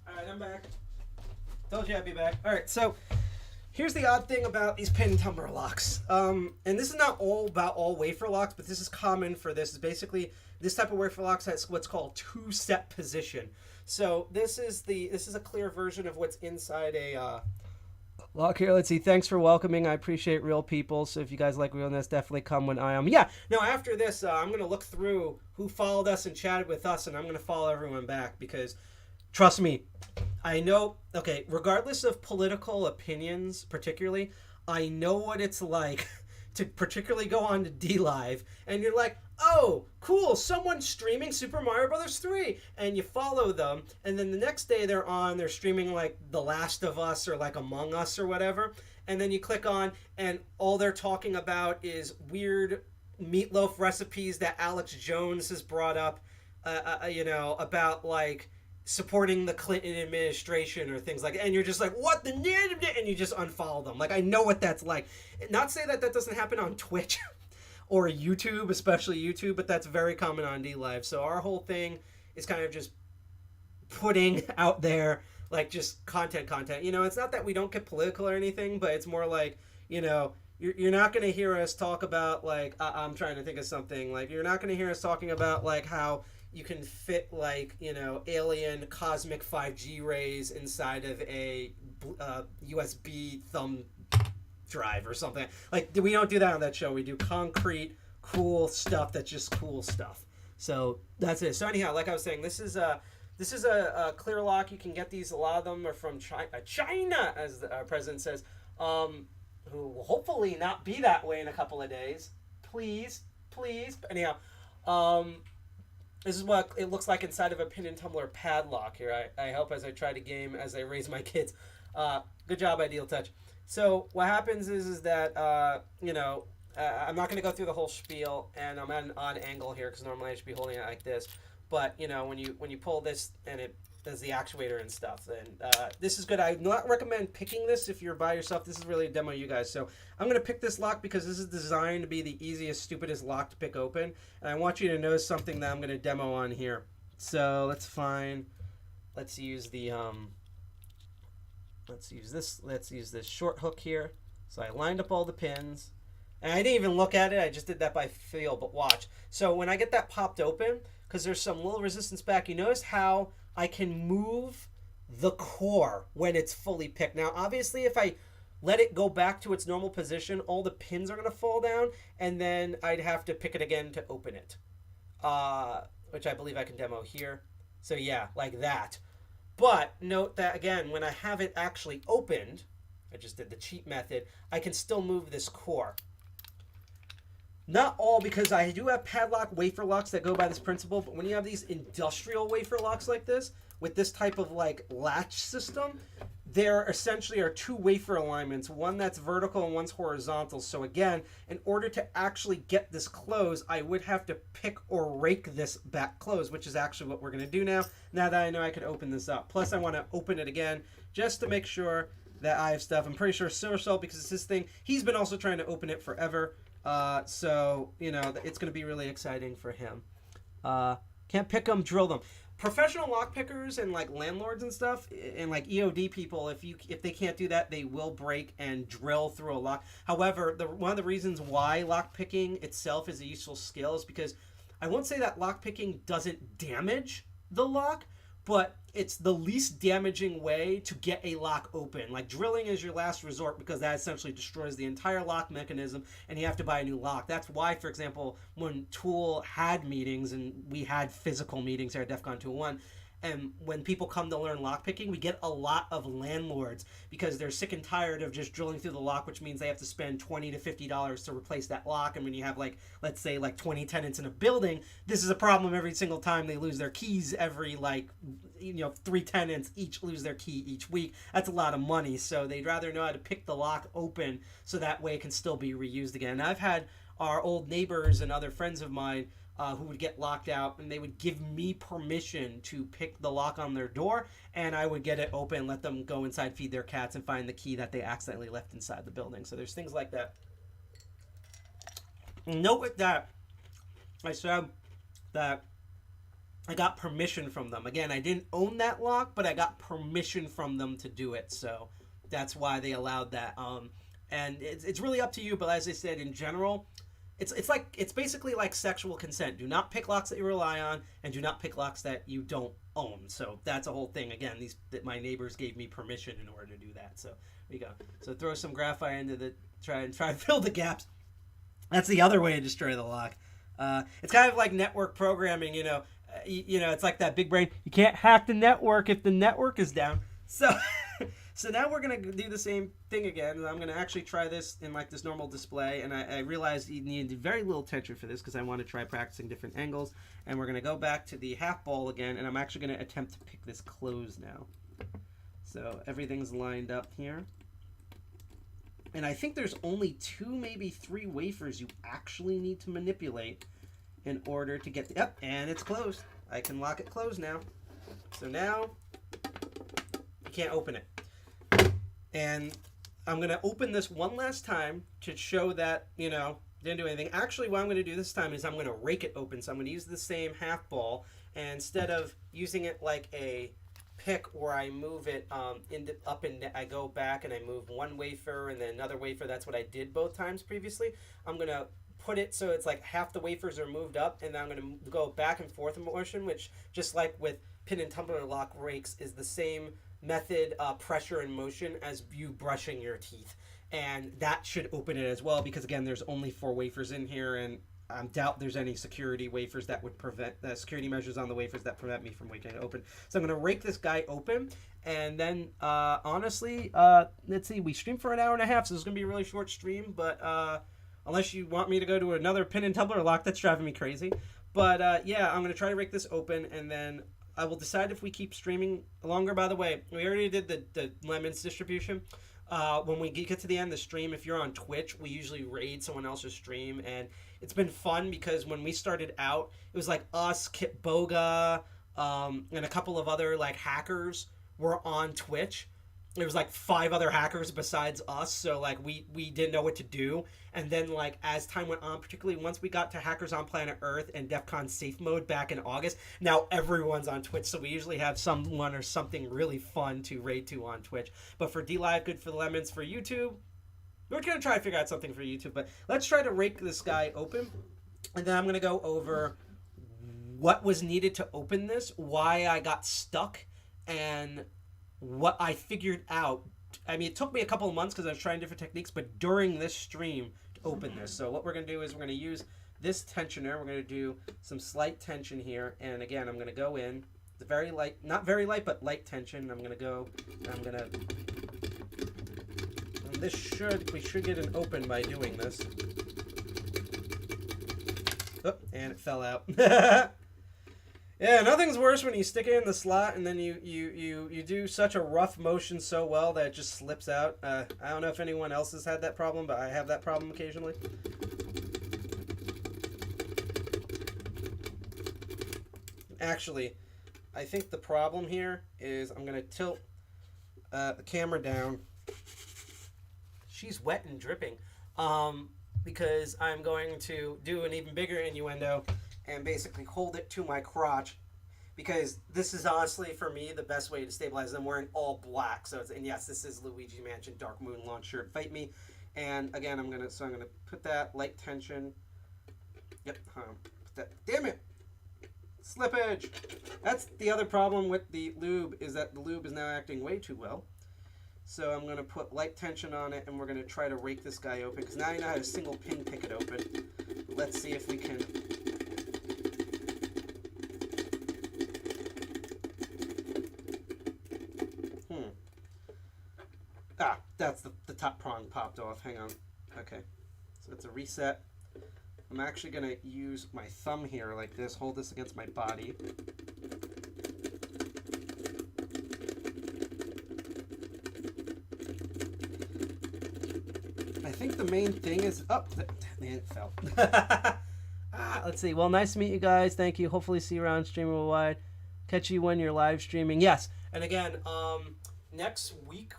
Alright, I'm back. Told you I'd be back. Alright, so here's the odd thing about these pin and tumbler locks. And this is not all about all wafer locks, but this is common for this. Is basically this type of wafer locks has what's called two-step position. So this is a clear version of what's inside a lock here. Let's see. Thanks for welcoming. I appreciate real people. So if you guys like realness, definitely come when I am. Yeah. Now after this, I'm gonna look through who followed us and chatted with us, and I'm gonna follow everyone back because. Trust me, I know, okay, regardless of political opinions, particularly, I know what it's like to particularly go on to DLive, and you're like, oh, cool, someone's streaming Super Mario Bros. 3, and you follow them, and then the next day they're streaming, like, The Last of Us, or, like, Among Us, or whatever, and then you click on, and all they're talking about is weird meatloaf recipes that Alex Jones has brought up, about like supporting the Clinton administration or things like that. And you're just like, what the, and you just unfollow them. Like, I know what that's like. Not say that doesn't happen on Twitch or YouTube, especially YouTube, but that's very common on DLive. So our whole thing is kind of just putting out there, like, just content. It's not that we don't get political or anything, but it's more like, you're not going to hear us talk about, like, I'm trying to think of something. Like, you're not going to hear us talking about, like, how you can fit, like, alien cosmic 5G rays inside of a USB thumb drive or something. Like, we don't do that on that show. We do concrete, cool stuff that's just cool stuff. So that's it. So anyhow, like I was saying, this is a clear lock. You can get these. A lot of them are from China, as the president says, who will hopefully not be that way in a couple of days. Please. Anyhow, this is what it looks like inside of a pin and tumbler padlock here. I help as I try to game as I raise my kids. Good job, Ideal Touch. So what happens is that, I'm not going to go through the whole spiel, and I'm at an odd angle here because normally I should be holding it like this. But, when you pull this and it does the actuator and stuff, then this is good. I do not recommend picking this if you're by yourself. This is really a demo, you guys. So I'm going to pick this lock because this is designed to be the easiest, stupidest lock to pick open. And I want you to know something that I'm going to demo on here. So let's use the... Let's use this short hook here. So I lined up all the pins. And I didn't even look at it. I just did that by feel, but watch. So when I get that popped open, because there's some little resistance back, you notice how I can move the core when it's fully picked. Now, obviously, if I let it go back to its normal position, all the pins are going to fall down, and then I'd have to pick it again to open it, which I believe I can demo here. So yeah, like that. But note that, again, when I have it actually opened, I just did the cheat method, I can still move this core. Not all, because I do have padlock wafer locks that go by this principle, but when you have these industrial wafer locks like this, with this type of like latch system, there essentially are two wafer alignments, one that's vertical and one's horizontal. So again, in order to actually get this closed, I would have to pick or rake this back closed, which is actually what we're going to do now that I know I can open this up. Plus I want to open it again just to make sure that I have stuff. I'm pretty sure Silver Salt, because it's his thing, he's been also trying to open it forever. So, it's going to be really exciting for him. Can't pick them, drill them. Professional lock pickers and like landlords and stuff and like EOD people, if they can't do that, they will break and drill through a lock. However, one of the reasons why lock picking itself is a useful skill is because I won't say that lock picking doesn't damage the lock, but it's the least damaging way to get a lock open. Like, drilling is your last resort because that essentially destroys the entire lock mechanism and you have to buy a new lock. That's why, for example, when Tool had meetings, and we had physical meetings here at DEFCON 201, and when people come to learn lockpicking, we get a lot of landlords because they're sick and tired of just drilling through the lock, which means they have to spend $20 to $50 to replace that lock. And when you have, like, let's say, like 20 tenants in a building, this is a problem every single time they lose their keys. Every, 3 tenants each lose their key each week. That's a lot of money. So they'd rather know how to pick the lock open so that way it can still be reused again. And I've had our old neighbors and other friends of mine who would get locked out, and they would give me permission to pick the lock on their door, and I would get it open, let them go inside, feed their cats, and find the key that they accidentally left inside the building. So there's things like that. Note with that, I said that I got permission from them. Again, I didn't own that lock, but I got permission from them to do it, so that's why they allowed that. And it's really up to you, but as I said, in general, it's basically like sexual consent. Do not pick locks that you rely on, and do not pick locks that you don't own. So that's a whole thing. Again, my neighbors gave me permission in order to do that. So there you go. So throw some graphite into the try and fill the gaps. That's the other way to destroy the lock. It's kind of like network programming. It's like that big brain. You can't hack the network if the network is down. So now we're going to do the same thing again, and I'm going to actually try this in like this normal display, and I realized you need very little tension for this because I want to try practicing different angles, and we're going to go back to the half ball again, and I'm actually going to attempt to pick this closed now. So everything's lined up here. And I think there's only 2, maybe 3 wafers you actually need to manipulate in order to get... Yep, and it's closed. I can lock it closed now. So now, you can't open it. And I'm going to open this one last time to show that, you know, didn't do anything. Actually, what I'm going to do this time is I'm going to rake it open. So I'm going to use the same half ball. And instead of using it like a pick where I move it up and I go back and I move one wafer and then another wafer, that's what I did both times previously. I'm going to put it so it's like half the wafers are moved up, and then I'm going to go back and forth in motion, which just like with pin and tumbler lock rakes is the same method, pressure and motion, as you brushing your teeth. And that should open it as well, because again, there's only 4 wafers in here, and I doubt there's any security wafers that would prevent security measures on the wafers that prevent me from waking it open. So I'm going to rake this guy open, and then honestly, let's see, we streamed for an hour and a half, so this is going to be a really short stream, but unless you want me to go to another pin and tumbler lock, that's driving me crazy. But yeah, I'm going to try to rake this open, and then I will decide if we keep streaming longer. By the way, we already did the lemons distribution. When we get to the end of the stream, if you're on Twitch, we usually raid someone else's stream, and it's been fun because when we started out, it was like us, Kip Boga, and a couple of other like hackers were on Twitch. There was like 5 other hackers besides us, so like we didn't know what to do. And then like as time went on, particularly once we got to Hackers on Planet Earth and DEFCON safe mode back in August, now everyone's on Twitch, so we usually have someone or something really fun to raid to on Twitch. But for DLive, good for the lemons. For YouTube, we're gonna try to figure out something for YouTube, but let's try to rake this guy open, and then I'm gonna go over what was needed to open this, why I got stuck, and what I figured out. I mean, it took me a couple of months because I was trying different techniques, but during this stream to open this. So what we're going to do is we're going to use this tensioner. We're going to do some slight tension here. And again, I'm going to go in. It's very light, not very light, but light tension. I'm going to go, I'm going to, and we should get an open by doing this. Oh, and it fell out. Yeah, nothing's worse when you stick it in the slot and then you do such a rough motion so well that it just slips out. I don't know if anyone else has had that problem, but I have that problem occasionally. Actually, I think the problem here is I'm going to tilt the camera down. She's wet and dripping. Because I'm going to do an even bigger innuendo and basically hold it to my crotch, because this is honestly for me the best way to stabilize. I'm wearing all black, so and yes, this is Luigi Mansion Dark Moon launch shirt. Fight me. And again, I'm gonna put that light tension. Yep. Put that. Damn it! Slippage. That's the other problem with the lube, is that the lube is now acting way too well. So I'm gonna put light tension on it, and we're gonna try to rake this guy open, because now you know how to single pin pick it open. Let's see if we can. That's the top prong popped off. Hang on. Okay. So it's a reset. I'm actually going to use my thumb here like this. Hold this against my body. I think the main thing is... Oh, man, it fell. Let's see. Well, nice to meet you guys. Thank you. Hopefully see you around Stream Worldwide. Catch you when you're live streaming. Yes. And again, next week...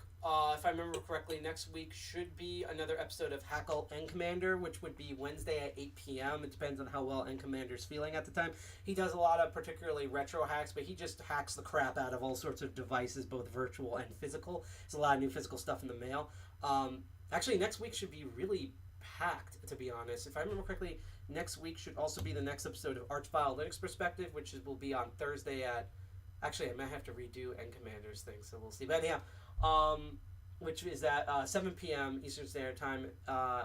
if I remember correctly, next week should be another episode of Hackle and Commander, which would be Wednesday at 8 p.m. It depends on how well N Commander's feeling at the time. He does a lot of particularly retro hacks, but he just hacks the crap out of all sorts of devices, both virtual and physical. There's a lot of new physical stuff in the mail. Actually, next week should be really packed, to be honest. If I remember correctly, next week should also be the next episode of Archvile Linux Perspective, which will be on Thursday at... Actually, I might have to redo N Commander's thing, so we'll see. But anyhow... which is at 7 p.m. Eastern Standard Time,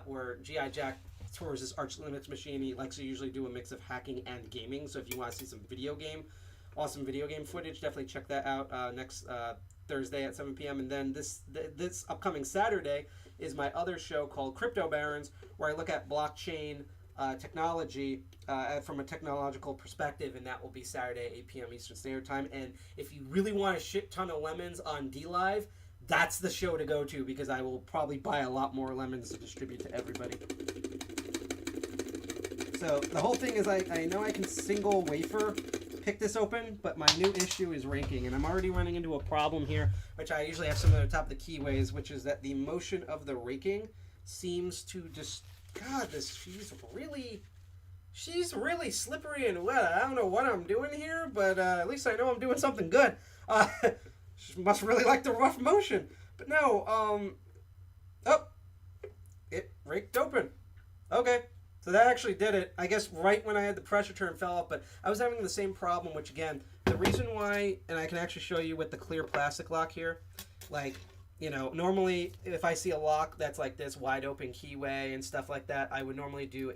where G.I. Jack tours his Arch Linux machine. He likes to usually do a mix of hacking and gaming, so if you want to see some awesome video game footage, definitely check that out next Thursday at 7 p.m. And then this upcoming Saturday is my other show called Crypto Barons, where I look at blockchain technology from a technological perspective, and that will be Saturday at 8 p.m. Eastern Standard Time. And if you really want a shit ton of lemons on DLive, that's the show to go to because I will probably buy a lot more lemons to distribute to everybody. So the whole thing is I know I can single wafer pick this open, but my new issue is raking, and I'm already running into a problem here, which I usually have some at the top of the keyways, which is that the motion of the raking seems to just, God, she's really slippery and wet. I don't know what I'm doing here, but at least I know I'm doing something good. She must really like the rough motion. But no, it raked open. Okay. So that actually did it. I guess right when I had the pressure turn fell off, but I was having the same problem, which again, the reason why, and I can actually show you with the clear plastic lock here, like, you know, normally if I see a lock that's like this wide open keyway and stuff like that, I would normally do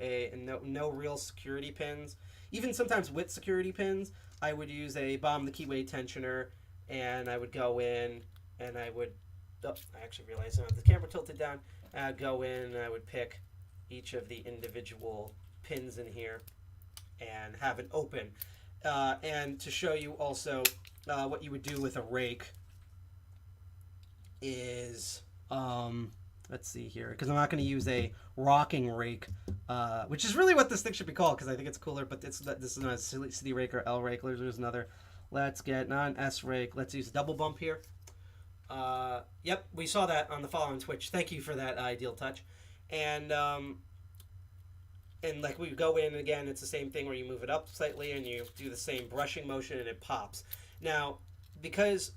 no real security pins. Even sometimes with security pins, I would use a bottom of the keyway tensioner, and I would go in and I would, I actually realized I have the camera tilted down, and I'd go in and I would pick each of the individual pins in here and have it open. And to show you also what you would do with a rake is, let's see here, because I'm not going to use a rocking rake, which is really what this thing should be called, because I think it's cooler, but this is not a city rake or L rake. There's another. Let's get not an S rake. Let's use a double bump here. Yep, we saw that on the follow on Twitch. Thank you for that ideal touch. And like we go in again, it's the same thing where you move it up slightly and you do the same brushing motion and it pops. Now, because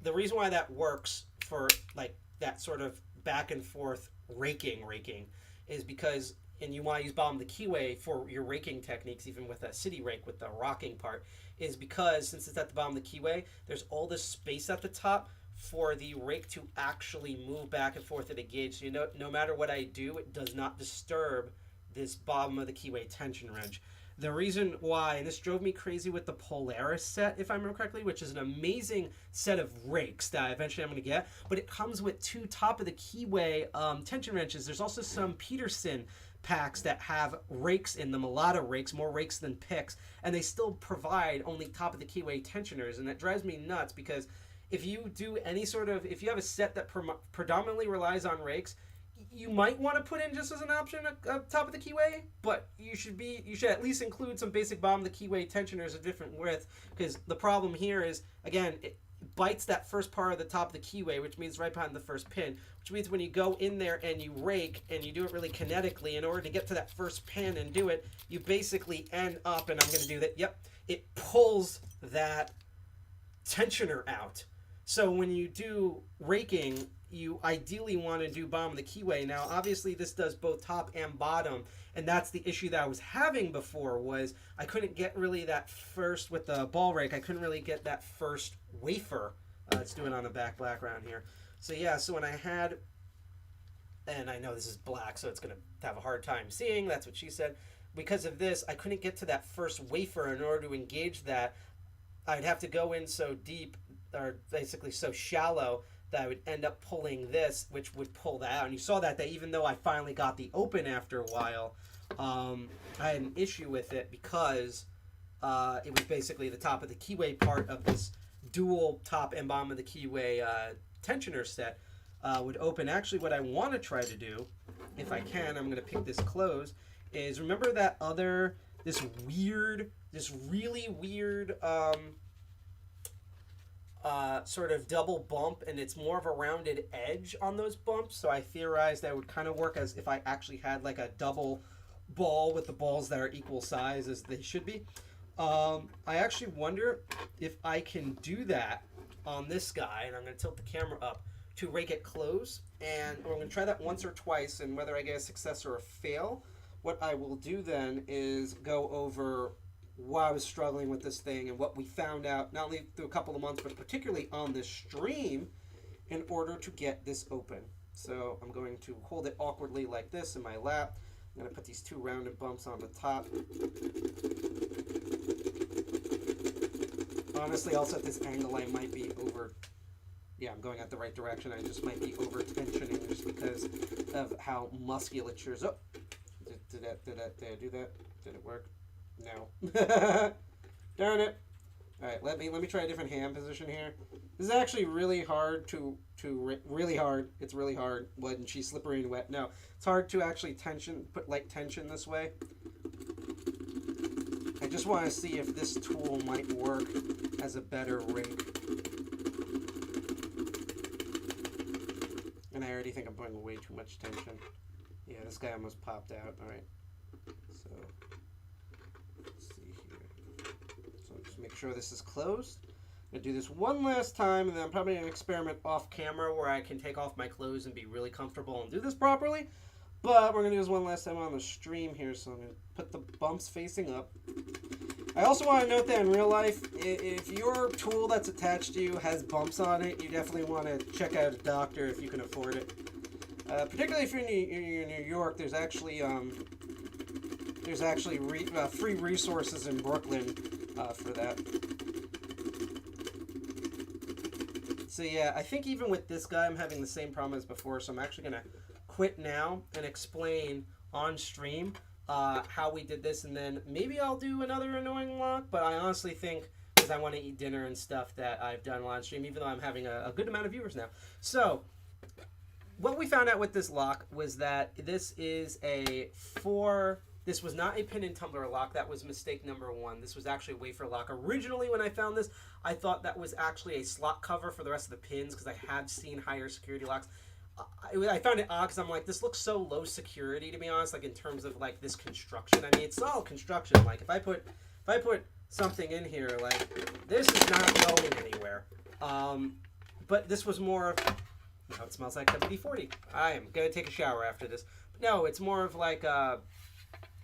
the reason why that works for like that sort of back and forth raking is because, and you want to use bottom of the keyway for your raking techniques, even with a city rake with the rocking part, is because since it's at the bottom of the keyway, there's all this space at the top for the rake to actually move back and forth at a gauge. So you know, no matter what I do, it does not disturb this bottom of the keyway tension wrench. The reason why, and this drove me crazy with the Polaris set, if I remember correctly, which is an amazing set of rakes that eventually I'm going to get, but it comes with two top of the keyway tension wrenches. There's also some Peterson packs that have rakes in them, a lot of rakes, more rakes than picks, and they still provide only top of the keyway tensioners, and that drives me nuts because if you do any sort of, if you have a set that predominantly relies on rakes, you might want to put in just as an option a top of the keyway, but you should at least include some basic bottom of the keyway tensioners of different width, because the problem here is, again, it bites that first part of the top of the keyway, which means right behind the first pin, which means when you go in there and you rake and you do it really kinetically, in order to get to that first pin and do it, you basically end up, and I'm going to do that, yep, it pulls that tensioner out. So when you do raking, you ideally want to do bottom of the keyway. Now, obviously, this does both top and bottom, and that's the issue that I was having before, was I couldn't get really that first, with the ball rake, I couldn't really get that first wafer. Let's do it on the background here. So yeah, so when I had, and I know this is black, so it's going to have a hard time seeing, that's what she said. Because of this, I couldn't get to that first wafer. In order to engage that, I'd have to go in so deep, or basically so shallow, that I would end up pulling this, which would pull that out. And you saw that even though I finally got the open after a while, I had an issue with it because it was basically the top of the keyway part of this dual top and bottom of the keyway tensioner set would open. Actually, what I want to try to do, if I can, I'm going to pick this close, is remember that this really weird sort of double bump, and it's more of a rounded edge on those bumps, so I theorized that would kind of work as if I actually had like a double ball with the balls that are equal size as they should be. I actually wonder if I can do that on this guy, and I'm going to tilt the camera up to rake it close, and we're going to try that once or twice, and whether I get a success or a fail, what I will do then is go over why I was struggling with this thing and what we found out, not only through a couple of months, but particularly on this stream, in order to get this open. So I'm going to hold it awkwardly like this in my lap. I'm going to put these two rounded bumps on the top. Honestly, also at this angle, I might be over... Yeah, I'm going at the right direction. I just might be over-tensioning just because of how musculature's... Oh! Did I do that? Did it work? No. Darn it. All right, let me try a different hand position here. This is actually really hard really hard. It's really hard when she's slippery and wet. No, it's hard to actually put light tension this way. I just want to see if this tool might work as a better rig. And I already think I'm putting way too much tension. Yeah, this guy almost popped out. All right, so let's see here. So just make sure this is closed. I'm going to do this one last time, and then I'm probably going to experiment off camera where I can take off my clothes and be really comfortable and do this properly. But we're going to do this one last time on the stream here, so I'm going to put the bumps facing up. I also want to note that in real life, if your tool that's attached to you has bumps on it, you definitely want to check out a doctor if you can afford it. Particularly if you're in New York, there's actually free resources in Brooklyn for that. So yeah, I think even with this guy, I'm having the same problem as before. So I'm actually gonna quit now and explain on stream how we did this, and then maybe I'll do another annoying lock. But I honestly think, because I want to eat dinner and stuff, that I've done on stream, even though I'm having a good amount of viewers now. So what we found out with this lock was that this is this was not a pin and tumbler lock. That was mistake number one. This was actually a wafer lock. Originally, when I found this, I thought that was actually a slot cover for the rest of the pins, because I have seen higher security locks. I found it odd because I'm like, this looks so low security, to be honest, like in terms of like this construction. I mean, it's solid construction. Like if I put something in here, like this is not going anywhere. But this was more of, oh, it smells like WD-40. I am gonna take a shower after this. But no, it's more of like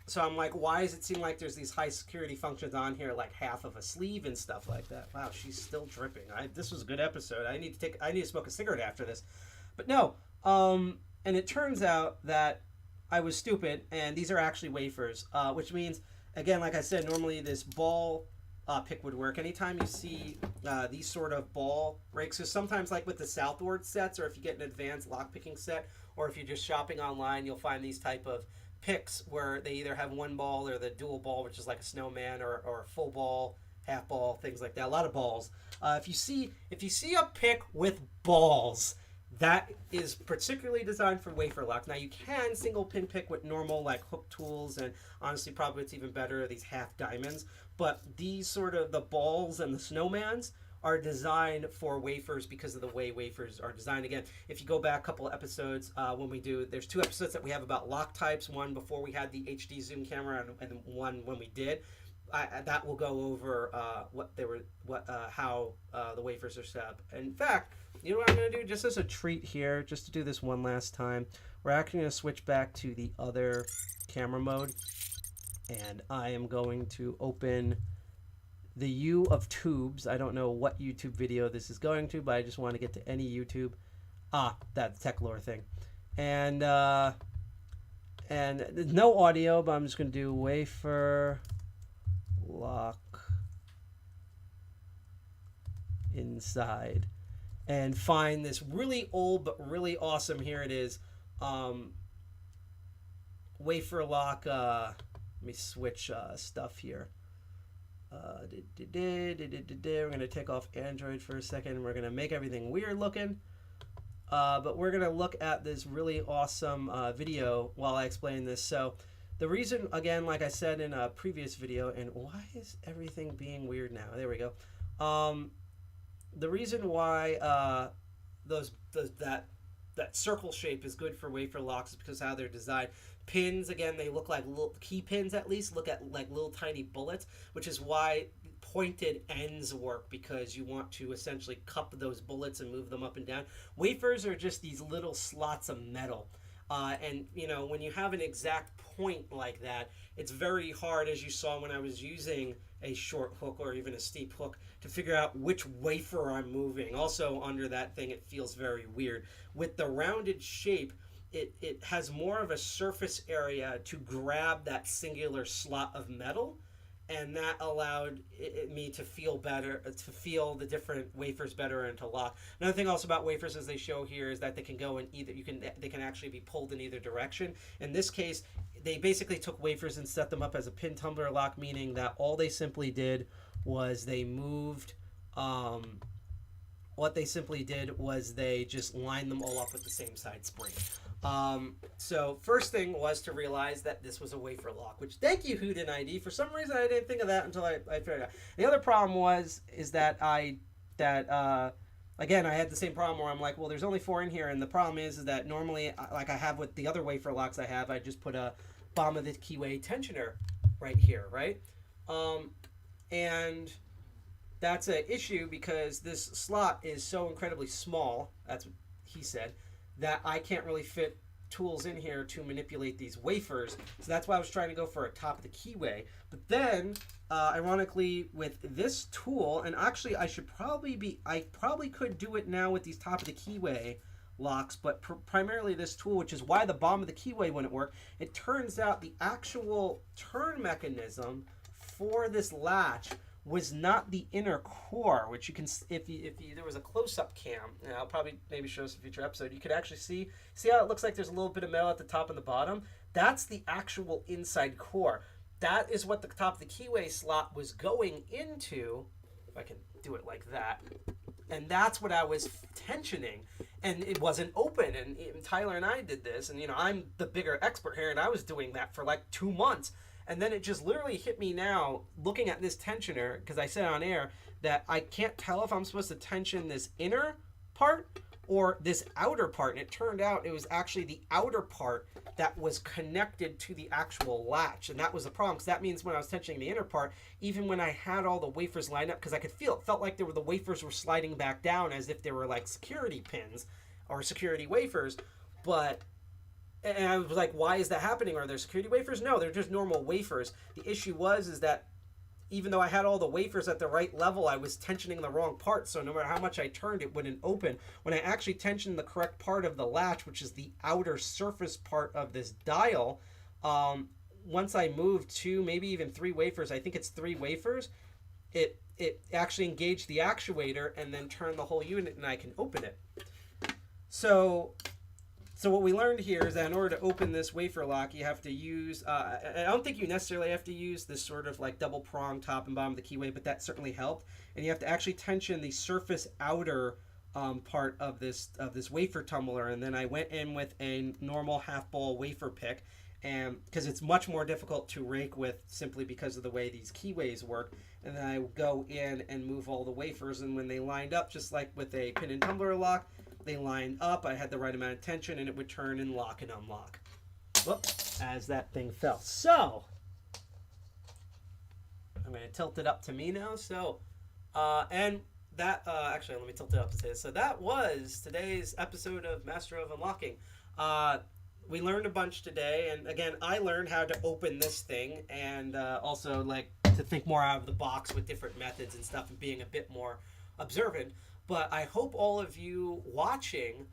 so I'm like, why does it seem like there's these high security functions on here, like half of a sleeve and stuff like that? Wow, she's still dripping. This was a good episode. I need to smoke a cigarette after this. But no, and it turns out that I was stupid, and these are actually wafers, which means, again, like I said, normally this ball pick would work. Anytime you see these sort of ball rakes, so sometimes like with the Southward sets, or if you get an advanced lock picking set, or if you're just shopping online, you'll find these type of picks where they either have one ball or the dual ball, which is like a snowman, or a full ball, half ball, things like that. A lot of balls. If you see a pick with balls, that is particularly designed for wafer lock. Now you can single pin pick with normal like hook tools, and honestly probably it's even better, these half diamonds. But these sort of the balls and the snowmans are designed for wafers because of the way wafers are designed. Again, if you go back a couple of episodes, there's 2 episodes that we have about lock types, one before we had the HD zoom camera, and one when we did. That will go over how the wafers are set up. In fact, you know what I'm going to do, just as a treat here, just to do this one last time, we're actually going to switch back to the other camera mode, and I am going to open the U of tubes. I don't know what YouTube video this is going to, but I just want to get to any YouTube. That tech lore thing. And there's no audio, but I'm just going to do wafer lock inside and find this really old but really awesome, here it is, wafer lock. Let me switch stuff here. We're going to take off Android for a second. We're going to make everything weird looking, but we're going to look at this really awesome video while I explain this. So the reason, again, like I said in a previous video, and why is everything being weird now? There we go. The reason why that circle shape is good for wafer locks is because how they're designed. Pins, again, they look like little key pins, at least look at like little tiny bullets, which is why pointed ends work, because you want to essentially cup those bullets and move them up and down. Wafers are just these little slots of metal. And, you know, when you have an exact point like that, it's very hard, as you saw when I was using a short hook or even a steep hook, to figure out which wafer I'm moving. Also, under that thing, it feels very weird. With the rounded shape, it has more of a surface area to grab that singular slot of metal, and that allowed me to feel better, to feel the different wafers better and to lock. Another thing also about wafers, as they show here, is that they can go in either, they can actually be pulled in either direction. In this case, they basically took wafers and set them up as a pin tumbler lock, meaning that all they simply did was they moved, what they simply did was they just lined them all up with the same side spring. So first thing was to realize that this was a wafer lock, which thank you houdinID. For some reason I didn't think of that until I figured it out. The other problem is that again, I had the same problem where I'm like, well, there's only 4 in here, and the problem is that normally, like I have with the other wafer locks I have, I just put a bottom of the keyway tensioner right here, right? And that's an issue because this slot is so incredibly small, that's what he said, that I can't really fit tools in here to manipulate these wafers. So that's why I was trying to go for a top of the keyway. But then, ironically, with this tool, and actually I probably could do it now with these top of the keyway locks, but primarily this tool, which is why the bottom of the keyway wouldn't work. It turns out the actual turn mechanism for this latch was not the inner core, which you can, if there was a close-up cam, and I'll probably maybe show us a future episode, you could actually see how it looks like there's a little bit of metal at the top and the bottom. That's the actual inside core. That is what the top of the keyway slot was going into, if I can do it like that, and that's what I was tensioning, and it wasn't open, and Tyler and I did this, and I'm the bigger expert here, and I was doing that for like 2 months. And then it just literally hit me now, looking at this tensioner, because I said on air that I can't tell if I'm supposed to tension this inner part or this outer part. And it turned out it was actually the outer part that was connected to the actual latch. And that was the problem, because that means when I was tensioning the inner part, even when I had all the wafers lined up, because I could feel it felt like the wafers were sliding back down as if they were like security pins or security wafers. And I was like, why is that happening? Are there security wafers? No, they're just normal wafers. The issue is that even though I had all the wafers at the right level, I was tensioning the wrong part. So no matter how much I turned, it wouldn't open. When I actually tensioned the correct part of the latch, which is the outer surface part of this dial, once I moved 2, maybe even 3 wafers, I think it's 3 wafers, it actually engaged the actuator and then turned the whole unit, and I can open it. So what we learned here is that in order to open this wafer lock, you have to use, I don't think you necessarily have to use this sort of like double prong top and bottom of the keyway, but that certainly helped. And you have to actually tension the surface outer part of this wafer tumbler. And then I went in with a normal half ball wafer pick, and because it's much more difficult to rake with simply because of the way these keyways work. And then I go in and move all the wafers, and when they lined up, just like with a pin and tumbler lock, they lined up, I had the right amount of tension, and it would turn and lock and unlock. Whoop, as that thing fell. So, I'm going to tilt it up to me now. So, and that, actually, let me tilt it up to say this. So that was today's episode of Master of Unlocking. We learned a bunch today, and again, I learned how to open this thing, and also like to think more out of the box with different methods and stuff, and being a bit more observant. But I hope all of you watching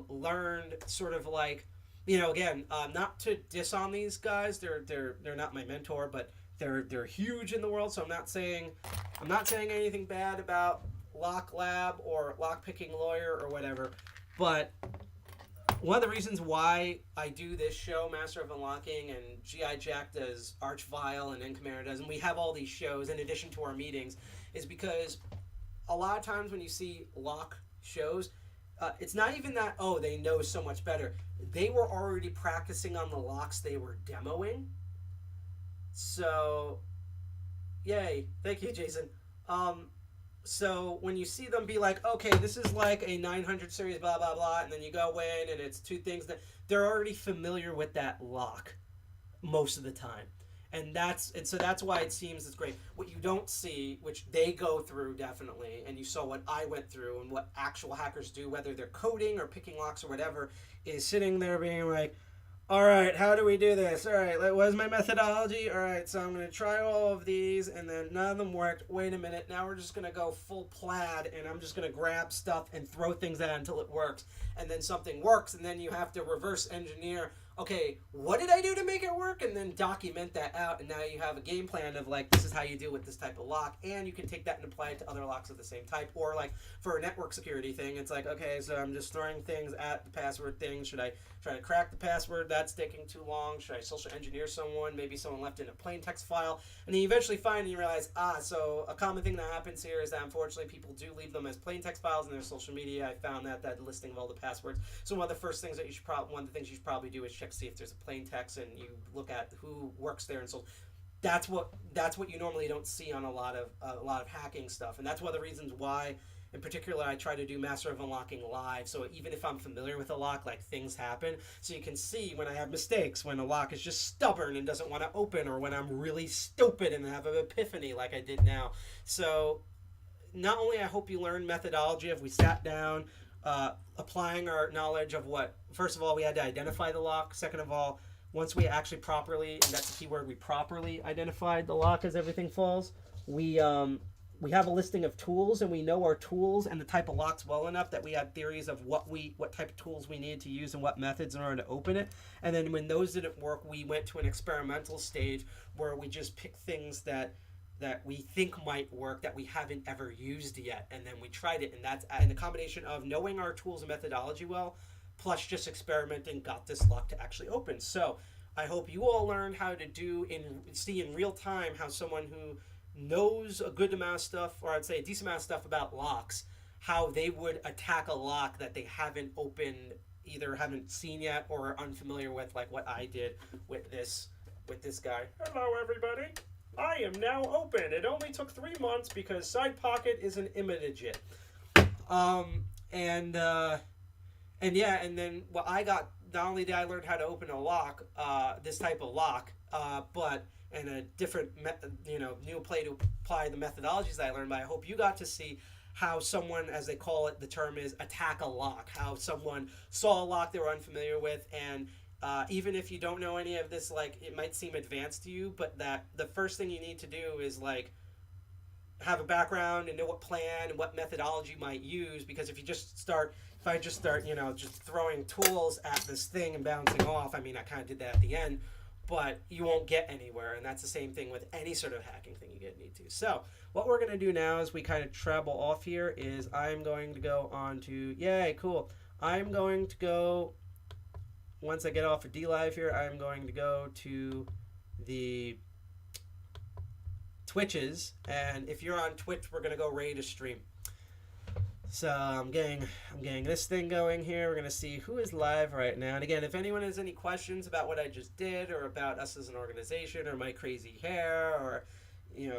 learned sort of like, again, not to diss on these guys. They're not my mentor, but they're huge in the world. So I'm not saying anything bad about Lock Lab or Lock Picking Lawyer or whatever. But one of the reasons why I do this show, Master of Unlocking, and G.I. Jack does Archvile, and N-Camera does, and we have all these shows in addition to our meetings, is because a lot of times when you see lock shows, it's not even that, they know so much better. They were already practicing on the locks they were demoing. So, yay. Thank you, Jason. So when you see them be like, okay, this is like a 900 series, blah, blah, blah, and then you go in and it's 2 things, that they're already familiar with that lock most of the time. And so that's why it seems it's great. What you don't see, which they go through definitely, and you saw what I went through and what actual hackers do, whether they're coding or picking locks or whatever, is sitting there being like, all right, how do we do this? All right, what is my methodology? All right, so I'm going to try all of these, and then none of them worked. Wait a minute, now we're just going to go full plaid, and I'm just going to grab stuff and throw things at it until it works. And then something works, and then you have to reverse engineer okay, what did I do to make it work? And then document that out, and now you have a game plan of like, this is how you deal with this type of lock, and you can take that and apply it to other locks of the same type. Or like for a network security thing, it's like, okay, so I'm just throwing things at the password thing. Should I try to crack the password? That's taking too long. Should I social engineer someone? Maybe someone left in a plain text file. And then you eventually find and you realize, so a common thing that happens here is that unfortunately people do leave them as plain text files in their social media. I found that listing of all the passwords. So one of the first things that one of the things you should probably do is check to see if there's a plain text, and you look at who works there. And so that's what you normally don't see on a lot of hacking stuff. And that's one of the reasons why, in particular, I try to do Master of Unlocking live. So even if I'm familiar with a lock, like, things happen. So you can see when I have mistakes, when a lock is just stubborn and doesn't want to open, or when I'm really stupid and have an epiphany like I did now. So not only I hope you learn methodology if we sat down, applying our knowledge of what, first of all, we had to identify the lock. Second of all, once we actually properly, and that's the key word, we properly identified the lock as everything falls, we have a listing of tools, and we know our tools and the type of locks well enough that we had theories of what type of tools we needed to use and what methods in order to open it. And then when those didn't work, we went to an experimental stage where we just picked things that we think might work that we haven't ever used yet, and then we tried it. And that's in the combination of knowing our tools and methodology well, plus just experimenting, got this lock to actually open. So I hope you all learn how to see in real time how someone who knows a good amount of stuff, or I'd say a decent amount of stuff about locks, how they would attack a lock that they haven't opened, either haven't seen yet or are unfamiliar with, like what I did with this guy. Hello, everybody. I am now open. It only took 3 months because Sidepocket is an immediate. And then what I got, not only did I learn how to open a lock, this type of lock, but in a different, new play to apply the methodologies that I learned. But I hope you got to see how someone, as they call it, the term is attack a lock, how someone saw a lock they were unfamiliar with, and even if you don't know any of this, like, it might seem advanced to you, but that the first thing you need to do is, like, have a background and know what plan and what methodology you might use. Because if I just start, just throwing tools at this thing and bouncing off, I mean, I kind of did that at the end, but you won't get anywhere. And that's the same thing with any sort of hacking thing you need to. So what we're going to do now is we kind of treble off here is I'm going to go on to, yay, cool. I'm going to go, once I get off of DLive here, I'm going to go to the Twitches, and if you're on Twitch, we're gonna go raid a stream. So I'm getting this thing going here. We're gonna see who is live right now. And again, if anyone has any questions about what I just did, or about us as an organization, or my crazy hair, or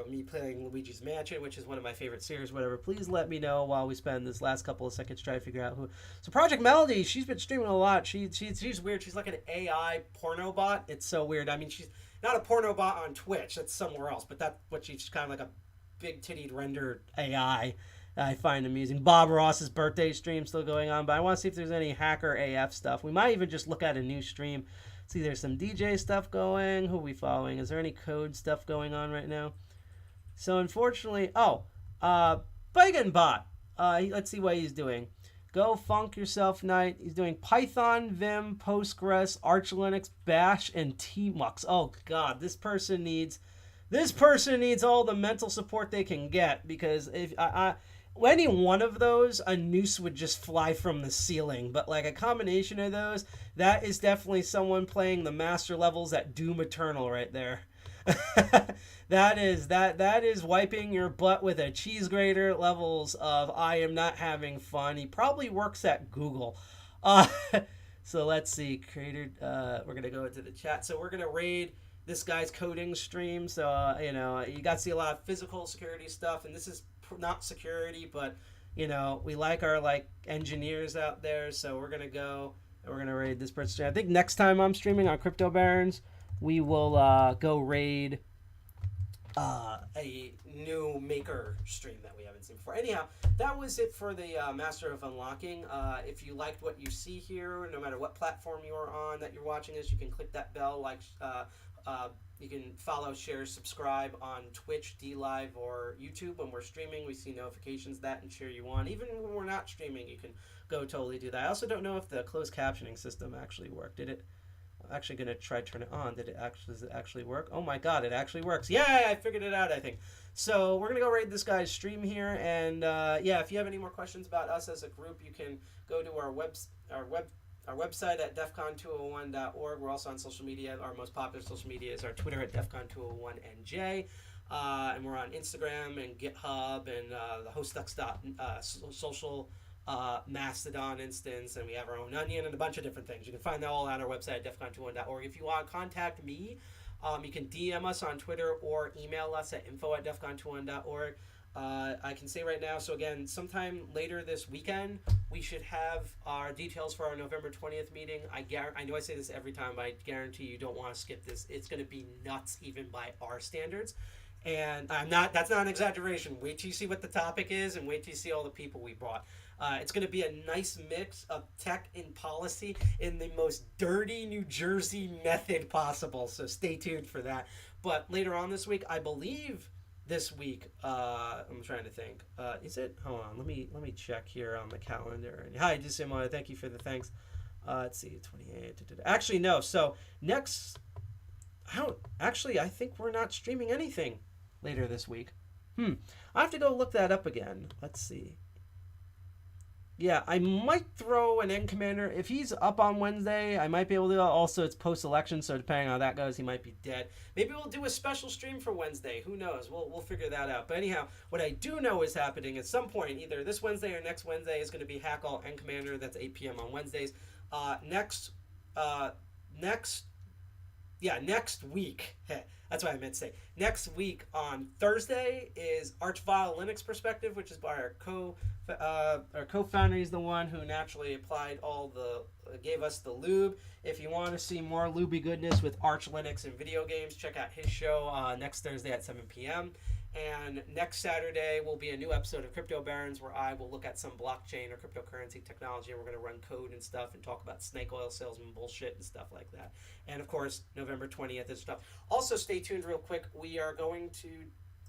me playing Luigi's Mansion, which is one of my favorite series, whatever, please let me know while we spend this last couple of seconds trying to figure out who. So Project Melody, she's been streaming a lot. She's weird. She's like an AI porno bot. It's so weird. I mean, she's not a porno bot on Twitch. That's somewhere else. But that's what she's kind of like, a big tittied rendered AI. I find amusing. Bob Ross's birthday stream still going on, but I want to see if there's any hacker AF stuff. We might even just look at a new stream. See, there's some DJ stuff going. Who are we following? Is there any code stuff going on right now? So unfortunately, Bacon Bot. Let's see what he's doing. Go Funk Yourself Night. He's doing Python, Vim, Postgres, Arch Linux, Bash, and Tmux. Oh God, this person needs all the mental support they can get, because if any one of those, a noose would just fly from the ceiling. But like a combination of those, that is definitely someone playing the master levels at Doom Eternal right there. That is wiping your butt with a cheese grater levels of I am not having fun. He probably works at Google. So let's see, creator. We're gonna go into the chat. So we're gonna raid this guy's coding stream. So you got to see a lot of physical security stuff, and this is not security, but we like our engineers out there. So we're gonna go and we're gonna raid this person. I think next time I'm streaming on Crypto Barons, we will go raid a new maker stream that we haven't seen before. Anyhow, that was it for the Master of Unlocking. If you liked what you see here, no matter what platform you're on that you're watching this, you can click that bell. You can follow, share, subscribe on Twitch, DLive, or YouTube. When we're streaming, we see notifications that and cheer you on. Even when we're not streaming, you can go totally do that. I also don't know if the closed captioning system actually worked. Did it? I'm actually going to try to turn it on. Does it actually work? Oh my god, it actually works. Yay, I figured it out, I think. So we're going to go raid this guy's stream here. And yeah, if you have any more questions about us as a group, you can go to our website at defcon201.org. We're also on social media. Our most popular social media is our Twitter at defcon201nj. And we're on Instagram and GitHub and the hostducks.social Mastodon instance, and we have our own Onion and a bunch of different things. You can find that all on our website at defcon201.org. If you want to contact me, you can DM us on Twitter or email us at info@defcon201.org. I can say right now, so again, sometime later this weekend, we should have our details for our November 20th meeting. I know I say this every time, but I guarantee you don't want to skip this. It's going to be nuts, even by our standards. And that's not an exaggeration. Wait till you see what the topic is, and wait till you see all the people we brought. It's going to be a nice mix of tech and policy in the most dirty New Jersey method possible. So stay tuned for that. But later on this week, I believe this week, I'm trying to think. Is it? Hold on. Let me check here on the calendar. Hi, Disimo. Thank you for the thanks. Let's see, 28. Actually, no. So next, I think we're not streaming anything later this week. I have to go look that up again. Let's see. Yeah, I might throw an End Commander. If he's up on Wednesday, I might be able to. Also, it's post-election, so depending on how that goes, he might be dead. Maybe we'll do a special stream for Wednesday. Who knows? We'll figure that out. But anyhow, what I do know is happening at some point, either this Wednesday or next Wednesday, is going to be Hack All End Commander. That's 8 p.m. on Wednesdays. Next week. That's what I meant to say. Next week on Thursday is Archvile Linux Perspective, which is by our co-founder. He's the one who naturally applied gave us the lube. If you want to see more lubey goodness with Arch Linux and video games, check out his show next Thursday at 7 p.m. And next Saturday will be a new episode of Crypto Barons, where I will look at some blockchain or cryptocurrency technology, and we're going to run code and stuff and talk about snake oil salesman bullshit and stuff like that. And of course, November 20th is stuff. Also, stay tuned real quick. We are going to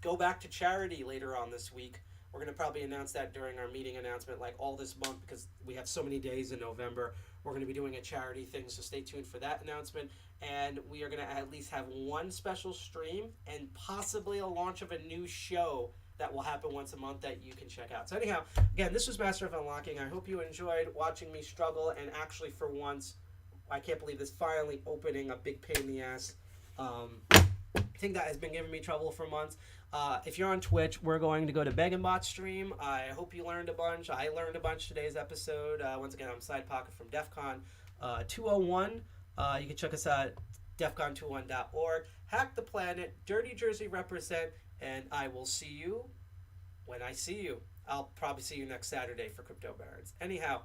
go back to charity later on this week. We're going to probably announce that during our meeting announcement, like all this month, because we have so many days in November. We're going to be doing a charity thing, so stay tuned for that announcement. And we are going to at least have one special stream and possibly a launch of a new show that will happen once a month that you can check out. So anyhow, again, this was Master of Unlocking. I hope you enjoyed watching me struggle, and actually for once, I can't believe this finally opening a big pain in the ass. Thing that has been giving me trouble for months. If you're on Twitch, we're going to go to Begenbot stream. I hope you learned a bunch. I learned a bunch today's episode. Once again, I'm Sidepocket from DEFCON 201. You can check us out at defcon201.org. Hack the planet, Dirty Jersey represent, and I will see you when I see you. I'll probably see you next Saturday for Crypto Barons. Anyhow,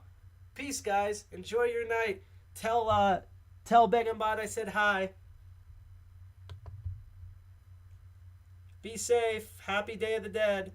peace, guys. Enjoy your night. Tell Begenbot I said hi. Be safe. Happy Day of the Dead.